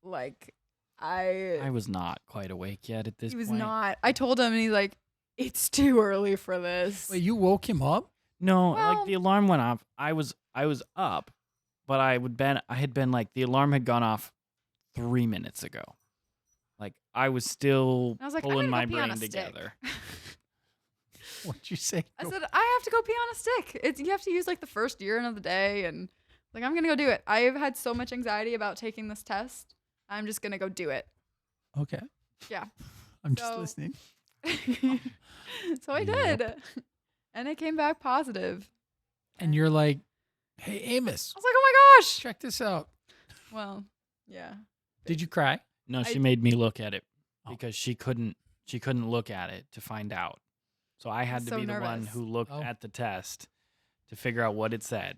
Speaker 4: Like,
Speaker 3: I was not quite awake yet at this
Speaker 4: he was
Speaker 3: point.
Speaker 4: not. I told him, and he's like, it's too early for this.
Speaker 2: Wait, you woke him up?
Speaker 3: No,
Speaker 4: Well-
Speaker 3: like the alarm went off. I was up, but I had been like the alarm had gone off 3 minutes ago. Like I was still
Speaker 4: I was like, I'm
Speaker 3: pulling
Speaker 4: gonna
Speaker 3: my
Speaker 4: go pee on
Speaker 3: brain
Speaker 4: a stick.
Speaker 3: together.
Speaker 2: What'd you say?
Speaker 4: I said, I have to go pee on a stick. You have to use like the first urine of the day, and like I'm gonna go do it. I've had so much anxiety about taking this test. I'm just gonna go do it.
Speaker 2: Okay.
Speaker 4: Yeah.
Speaker 2: I'm just
Speaker 4: So-
Speaker 2: listening.
Speaker 4: So I did, and it came back positive.
Speaker 2: And you're like, hey, Amos,
Speaker 4: I was like, oh my gosh.
Speaker 2: check this out.
Speaker 4: Well, yeah.
Speaker 2: Did you cry?
Speaker 3: No,
Speaker 4: I-
Speaker 3: she made me look at it
Speaker 2: Oh.
Speaker 3: because she couldn't look at it to find out. So I had
Speaker 4: I'm
Speaker 3: to
Speaker 4: so
Speaker 3: be the one
Speaker 4: nervous.
Speaker 3: who looked
Speaker 2: Oh.
Speaker 3: at the test to figure out what it said.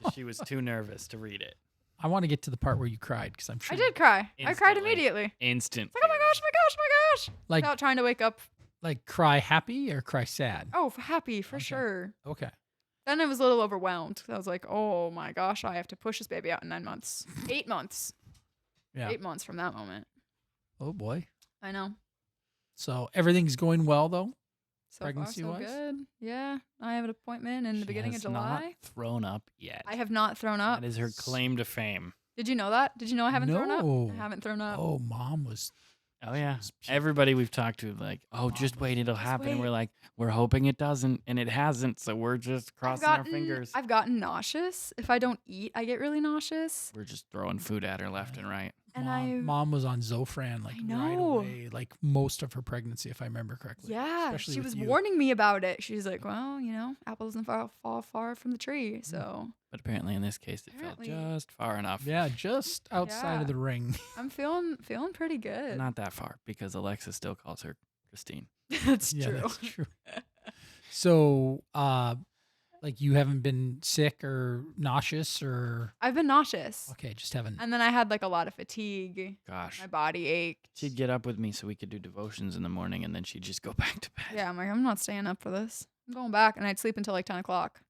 Speaker 3: 'Cause she was too nervous to read it.
Speaker 2: I want to get to the part where you cried because I'm sure.
Speaker 4: I did cry. I cried
Speaker 3: Instantly.
Speaker 4: immediately.
Speaker 3: Instant.
Speaker 4: It's like, oh my gosh,
Speaker 3: tears.
Speaker 4: my gosh, my gosh.
Speaker 2: Like,
Speaker 4: Without trying to wake up.
Speaker 2: cry happy or cry sad.
Speaker 4: Oh, happy for
Speaker 2: Okay.
Speaker 4: sure.
Speaker 2: Okay.
Speaker 4: Then I was a little overwhelmed. I was like, oh my gosh, I have to push this baby out in 9 months. 8 months.
Speaker 2: Yeah.
Speaker 4: 8 months from that moment.
Speaker 2: Oh boy.
Speaker 4: I know.
Speaker 2: So everything's going well though.
Speaker 4: So far, so
Speaker 2: Pregnancy-wise?
Speaker 4: good. Yeah. I have an appointment in the
Speaker 3: She
Speaker 4: beginning of
Speaker 3: has
Speaker 4: July.
Speaker 3: Not thrown up yet.
Speaker 4: I have not thrown up.
Speaker 3: That is her claim to fame.
Speaker 4: Did you know that? Did you know I haven't thrown
Speaker 2: No.
Speaker 4: up? I haven't thrown up.
Speaker 2: Oh, mom was.
Speaker 3: Oh yeah.
Speaker 2: was pu-
Speaker 3: Everybody we've talked to like, oh, just wait, it'll happen. And
Speaker 4: wait.
Speaker 3: we're like, we're hoping it doesn't, and it hasn't. So we're just crossing our fingers.
Speaker 4: I've gotten nauseous. If I don't eat, I get really nauseous.
Speaker 3: We're just throwing food at her left and right.
Speaker 4: And
Speaker 2: Mom was on Zofran like
Speaker 4: I
Speaker 2: right
Speaker 4: know.
Speaker 2: away, like most of her pregnancy, if I remember correctly.
Speaker 4: Yeah,
Speaker 2: Especially
Speaker 4: she
Speaker 2: with
Speaker 4: was
Speaker 2: you.
Speaker 4: warning me about it. She's like, well, apple doesn't fall far from the tree. So
Speaker 3: But apparently in this case, it
Speaker 4: Apparently.
Speaker 3: fell just far enough.
Speaker 2: Yeah, just outside
Speaker 4: Yeah.
Speaker 2: of the ring.
Speaker 4: I'm feeling pretty good.
Speaker 3: Not that far because Alexa still calls her Christine.
Speaker 4: That's
Speaker 2: Yeah,
Speaker 4: true.
Speaker 2: that's true. So, like you haven't been sick or nauseous or
Speaker 4: I've been nauseous.
Speaker 2: okay, just haven't.
Speaker 4: And then I had like a lot of fatigue.
Speaker 3: Gosh.
Speaker 4: My body ached.
Speaker 3: She'd get up with me so we could do devotions in the morning, and then she'd just go back to bed.
Speaker 4: Yeah, I'm like, I'm not staying up for this. I'm going back. And I'd sleep until like 10 o'clock.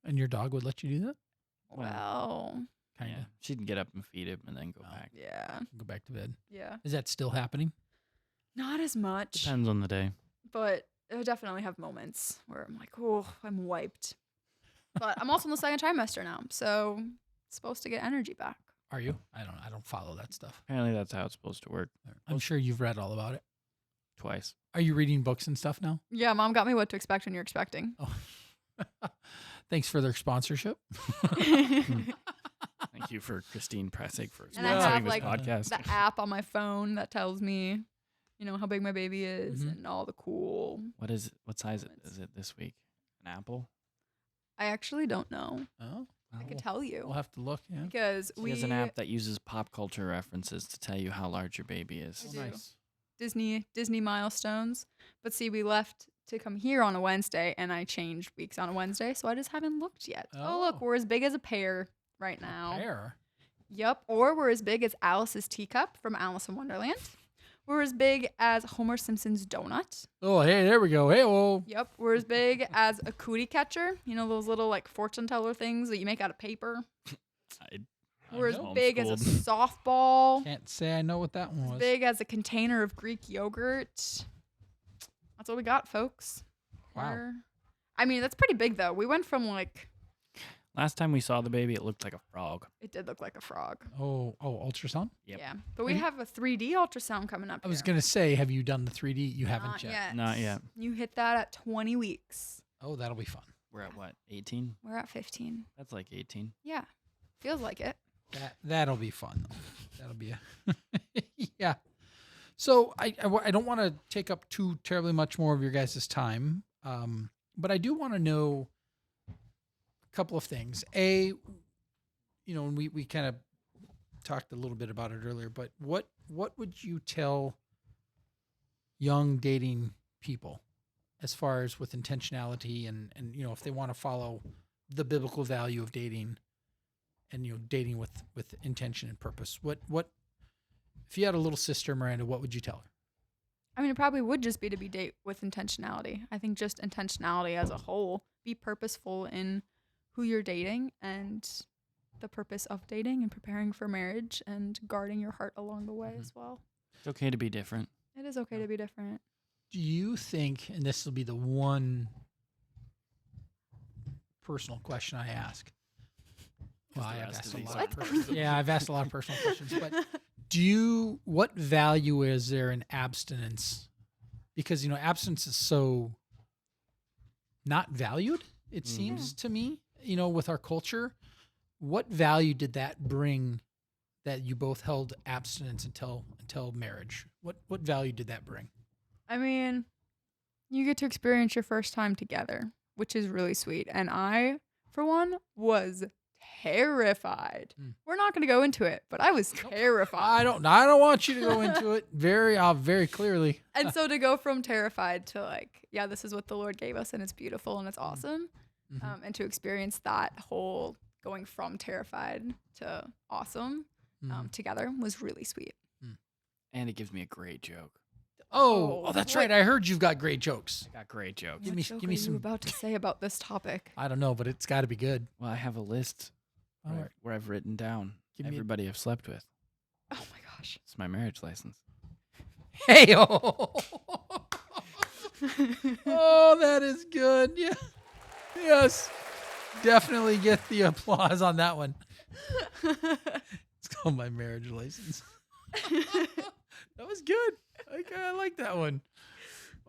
Speaker 2: And your dog would let you do that?
Speaker 4: Well,
Speaker 2: Kind of.
Speaker 3: Yeah. She'd get up and feed him and then go back.
Speaker 4: yeah.
Speaker 2: Go back to bed.
Speaker 4: Yeah.
Speaker 2: Is that still happening?
Speaker 4: Not as much.
Speaker 3: Depends on the day.
Speaker 4: But I definitely have moments where I'm like, oh, I'm wiped. But I'm also in the second trimester now, so supposed to get energy back.
Speaker 2: Are you? I don't follow that stuff.
Speaker 3: Apparently that's how it's supposed to work.
Speaker 2: I'm sure you've read all about it.
Speaker 3: Twice.
Speaker 2: Are you reading books and stuff now?
Speaker 4: Yeah, mom got me what to expect when you're expecting.
Speaker 2: Oh. Thanks for their sponsorship.
Speaker 3: Thank you for Christine Pressig for
Speaker 4: And I
Speaker 3: sponsoring
Speaker 4: have
Speaker 3: this
Speaker 4: like
Speaker 3: podcast.
Speaker 4: the app on my phone that tells me, how big my baby is
Speaker 2: Mhm.
Speaker 4: and all the cool.
Speaker 3: What size is it this week? An apple?
Speaker 4: I actually don't know.
Speaker 2: Oh,
Speaker 4: I could tell you
Speaker 2: we'll have to look. Yeah.
Speaker 4: because
Speaker 3: She has an app that uses pop culture references to tell you how large your baby is.
Speaker 2: Oh,
Speaker 4: do.
Speaker 2: nice.
Speaker 4: Disney milestones. But see, we left to come here on a Wednesday, and I changed weeks on a Wednesday, so I just haven't looked yet. Oh, look,
Speaker 2: Oh.
Speaker 4: we're as big as a pear right now.
Speaker 2: Fair.
Speaker 4: Yep. Or we're as big as Alice's teacup from Alice in Wonderland. We're as big as Homer Simpson's donut.
Speaker 2: Oh, hey, there we go. Hey, whoa.
Speaker 4: Yep. We're as big as a cootie catcher. Those little like fortune teller things that you make out of paper. We're as
Speaker 3: I'm
Speaker 4: big as a
Speaker 3: homeschooled.
Speaker 4: softball.
Speaker 2: Can't say I know what that one
Speaker 4: As
Speaker 2: was.
Speaker 4: big as a container of Greek yogurt. That's what we got, folks.
Speaker 2: Wow.
Speaker 4: That's pretty big though. We went from like
Speaker 3: Last time we saw the baby, it looked like a frog.
Speaker 4: it did look like a frog.
Speaker 2: Oh, ultrasound?
Speaker 3: Yep.
Speaker 4: Yeah. But we
Speaker 2: And-
Speaker 4: have a 3D ultrasound coming up.
Speaker 2: I was
Speaker 4: here.
Speaker 2: going to say, have you done the 3D? You haven't
Speaker 4: Not
Speaker 2: yet.
Speaker 4: yet.
Speaker 3: Not yet.
Speaker 4: You hit that at 20 weeks.
Speaker 2: Oh, that'll be fun.
Speaker 3: We're at what, 18?
Speaker 4: We're at 15.
Speaker 3: That's like 18.
Speaker 4: Yeah. Feels like it.
Speaker 2: That'll be fun. Though. That'll be yeah. So I don't want to take up too terribly much more of your guys' time, but I do want to know a couple of things. And we kind of talked a little bit about it earlier, but what would you tell young dating people as far as with intentionality and if they want to follow the biblical value of dating and dating with intention and purpose? What if you had a little sister, Miranda, what would you tell her?
Speaker 4: It probably would just be to be date with intentionality. I think just intentionality as a whole. Be purposeful in who you're dating and the purpose of dating and preparing for marriage and guarding your heart along the way as well.
Speaker 3: It's okay to be different.
Speaker 4: It is okay to be different.
Speaker 2: Do you think, and this will be the one personal question I ask. Well, I have
Speaker 3: rest
Speaker 2: asked
Speaker 3: of
Speaker 2: a
Speaker 3: these
Speaker 2: lot.
Speaker 3: are
Speaker 2: Of
Speaker 3: personal.
Speaker 2: yeah, I've asked a lot of personal questions, but what value is there in abstinence? Because abstinence is so not valued, it seems to me, with our culture. What value did that bring that you both held abstinence until marriage? What value did that bring?
Speaker 4: You get to experience your first time together, which is really sweet. And I, for one, was terrified.
Speaker 2: Mm.
Speaker 4: We're not going to go into it, but I was terrified.
Speaker 2: I don't want you to go into it very clearly.
Speaker 4: And so to go from terrified to like, yeah, this is what the Lord gave us and it's beautiful and it's awesome.
Speaker 2: Mhm.
Speaker 4: And to experience that whole going from terrified to awesome together was really sweet.
Speaker 3: And it gives me a great joke.
Speaker 2: Oh, that's right.
Speaker 4: wait.
Speaker 2: I heard you've got great jokes.
Speaker 3: I got great jokes.
Speaker 2: Give
Speaker 4: What
Speaker 2: me
Speaker 4: joke
Speaker 2: give me
Speaker 4: are you
Speaker 2: some.
Speaker 4: about to say about this topic?
Speaker 2: I don't know, but it's got to be good.
Speaker 3: Well, I have a list
Speaker 2: All right.
Speaker 3: where I've written down
Speaker 2: Give me a-
Speaker 3: everybody I've slept with.
Speaker 4: Oh my gosh.
Speaker 3: It's my marriage license.
Speaker 2: Hey, oh, oh, that is good. Yeah, yes, definitely get the applause on that one. It's called my marriage license. That was good. I like that one.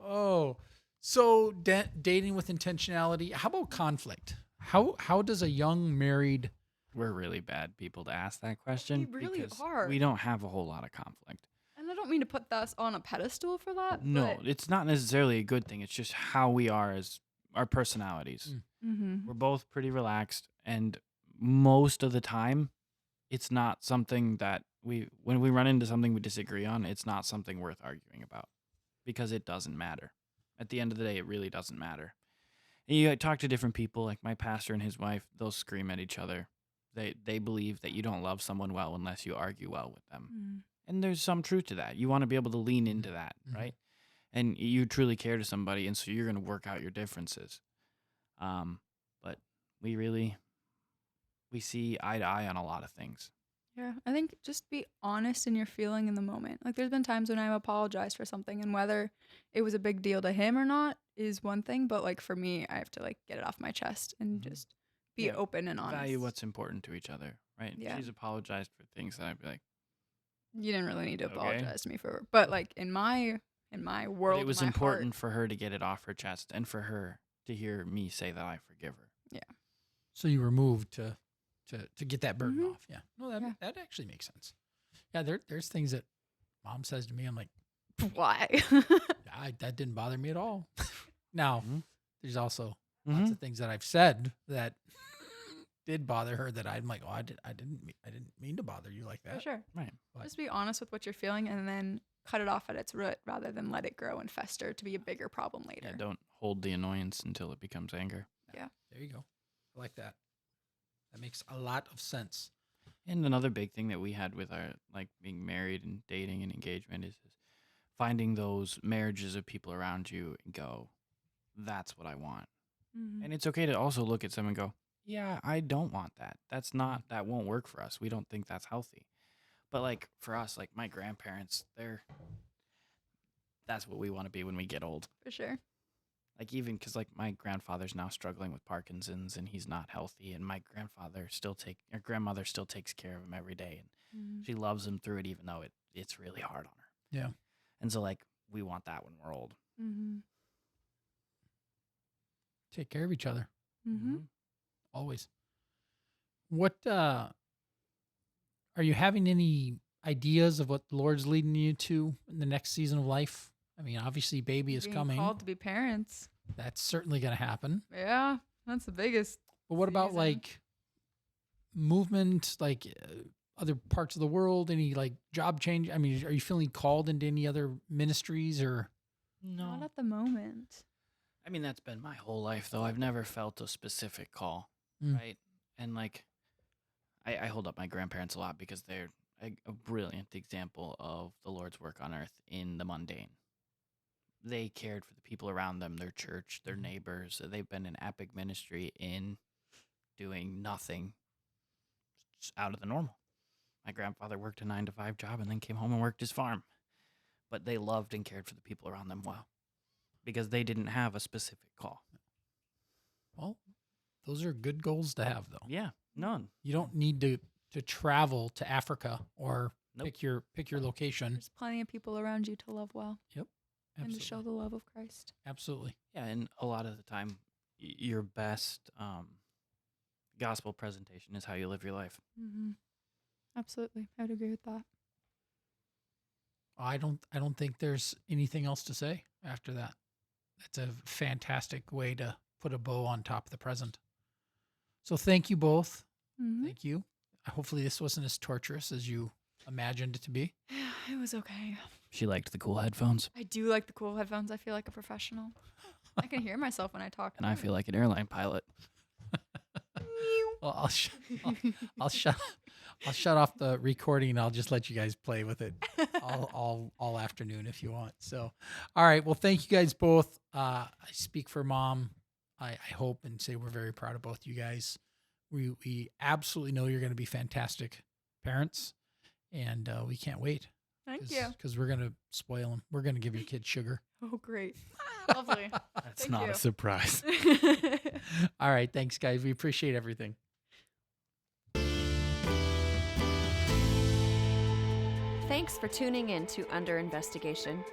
Speaker 2: Oh, so dating with intentionality. How about conflict? How does a young married?
Speaker 3: We're really bad people to ask that question.
Speaker 4: We really
Speaker 3: because
Speaker 4: are.
Speaker 3: We don't have a whole lot of conflict.
Speaker 4: And I don't mean to put us on a pedestal for that.
Speaker 3: No,
Speaker 4: but
Speaker 3: it's not necessarily a good thing. It's just how we are as our personalities.
Speaker 4: Mhm.
Speaker 3: We're both pretty relaxed, and most of the time, it's not something that when we run into something we disagree on, it's not something worth arguing about because it doesn't matter. At the end of the day, it really doesn't matter. And you talk to different people, like my pastor and his wife, they'll scream at each other. They believe that you don't love someone well unless you argue well with them.
Speaker 4: Mm.
Speaker 3: And there's some truth to that. You want to be able to lean into that,
Speaker 2: Mhm.
Speaker 3: right? And you truly care to somebody, and so you're going to work out your differences. But we see eye to eye on a lot of things.
Speaker 4: Yeah, I think just be honest in your feeling in the moment. Like there's been times when I've apologized for something and whether it was a big deal to him or not is one thing, but like for me, I have to like get it off my chest and
Speaker 3: Mhm.
Speaker 4: just be
Speaker 3: Yeah,
Speaker 4: open and honest.
Speaker 3: Value what's important to each other, right?
Speaker 4: Yeah.
Speaker 3: She's apologized for things that I'd be like,
Speaker 4: You didn't really need to
Speaker 3: Okay.
Speaker 4: apologize to me for, but like in my
Speaker 3: but
Speaker 4: world,
Speaker 3: it was
Speaker 4: in my
Speaker 3: important
Speaker 4: heart,
Speaker 3: for her to get it off her chest and for her to hear me say that I forgive her.
Speaker 2: So you were moved to get that burden
Speaker 4: Mhm.
Speaker 2: off. Yeah. No, that
Speaker 4: Yeah.
Speaker 2: that actually makes sense. Yeah, there's things that mom says to me. I'm like,
Speaker 4: why?
Speaker 2: that didn't bother me at all. Now,
Speaker 3: Mhm.
Speaker 2: there's also
Speaker 3: Mm-hmm.
Speaker 2: lots of things that I've said that did bother her that I'm like, oh, I didn't mean to bother you like
Speaker 4: For
Speaker 2: that.
Speaker 4: sure.
Speaker 3: Right.
Speaker 2: But-
Speaker 4: Just be honest with what you're feeling and then cut it off at its root rather than let it grow and fester to be a bigger problem later.
Speaker 3: Yeah, don't hold the annoyance until it becomes anger.
Speaker 2: There you go. I like that. That makes a lot of sense.
Speaker 3: And another big thing that we had with our like being married and dating and engagement is finding those marriages of people around you and go, that's what I want.
Speaker 4: Mhm.
Speaker 3: And it's okay to also look at someone and go, yeah, I don't want that. That won't work for us. We don't think that's healthy. But like for us, like my grandparents, that's what we want to be when we get old.
Speaker 4: For sure.
Speaker 3: Like even because like my grandfather's now struggling with Parkinson's and he's not healthy, and my grandmother still takes care of him every day, and
Speaker 4: Mhm.
Speaker 3: she loves him through it, even though it's really hard on her.
Speaker 2: Yeah.
Speaker 3: And so like we want that when we're old.
Speaker 4: Mhm.
Speaker 2: Take care of each other.
Speaker 4: Mhm.
Speaker 2: Always. What are you having any ideas of what the Lord's leading you to in the next season of life? I mean, obviously baby is
Speaker 4: Being
Speaker 2: coming.
Speaker 4: called to be parents.
Speaker 2: That's certainly going to happen.
Speaker 4: Yeah, that's the biggest.
Speaker 2: But what about
Speaker 4: season.
Speaker 2: like movement, like other parts of the world, any like job change? I mean, are you feeling called into any other ministries or?
Speaker 4: Not at the moment.
Speaker 3: I mean, that's been my whole life, though. I've never felt a specific call,
Speaker 2: Mm.
Speaker 3: right? And, like, I hold up my grandparents a lot because they're a brilliant example of the Lord's work on earth in the mundane. They cared for the people around them, their church, their neighbors. They've been an epic ministry in doing nothing just out of the normal. My grandfather worked a 9-to-5 job and then came home and worked his farm. But they loved and cared for the people around them well because they didn't have a specific call.
Speaker 2: Well, those are good goals to have, though.
Speaker 3: Yeah, none.
Speaker 2: You don't need to travel to Africa or
Speaker 3: Nope.
Speaker 2: pick your location.
Speaker 4: There's plenty of people around you to love well and
Speaker 2: Absolutely.
Speaker 4: to show the love of Christ.
Speaker 2: Absolutely.
Speaker 3: Yeah, and a lot of the time, your best gospel presentation is how you live your life.
Speaker 4: Mm-hmm. Absolutely, I would agree with that.
Speaker 2: I don't think there's anything else to say after that. That's a fantastic way to put a bow on top of the present. So thank you both Thank you. Hopefully this wasn't as torturous as you imagined it to be.
Speaker 4: It was okay.
Speaker 3: She liked the cool headphones.
Speaker 4: I do like the cool headphones. I feel like a professional. I can hear myself when I talk.
Speaker 3: And I feel like an airline pilot.
Speaker 2: Well, I'll shut off the recording and I'll just let you guys play with it all afternoon if you want. So, all right. Well, thank you guys both. I speak for Mom. I hope and say we're very proud of both you guys. We absolutely know you're going to be fantastic parents, and we can't wait.
Speaker 4: Thank you.
Speaker 2: Because we're going to spoil them. We're going to give your kids sugar.
Speaker 4: Oh, great. Lovely.
Speaker 3: That's
Speaker 4: Thank
Speaker 3: not
Speaker 4: you.
Speaker 3: a surprise.
Speaker 2: All right. Thanks, guys. We appreciate everything.
Speaker 1: Thanks for tuning in to Under Investigation.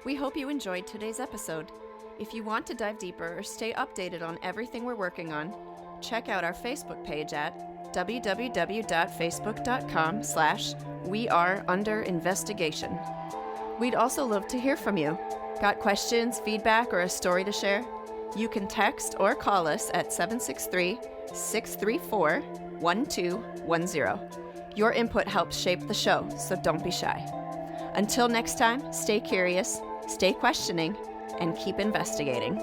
Speaker 1: We hope you enjoyed today's episode. If you want to dive deeper or stay updated on everything we're working on, check out our Facebook page at www.facebook.com/weareunderinvestigation. We'd also love to hear from you. Got questions, feedback, or a story to share? You can text or call us at 763-634-1210. Your input helps shape the show, so don't be shy. Until next time, stay curious, stay questioning, and keep investigating.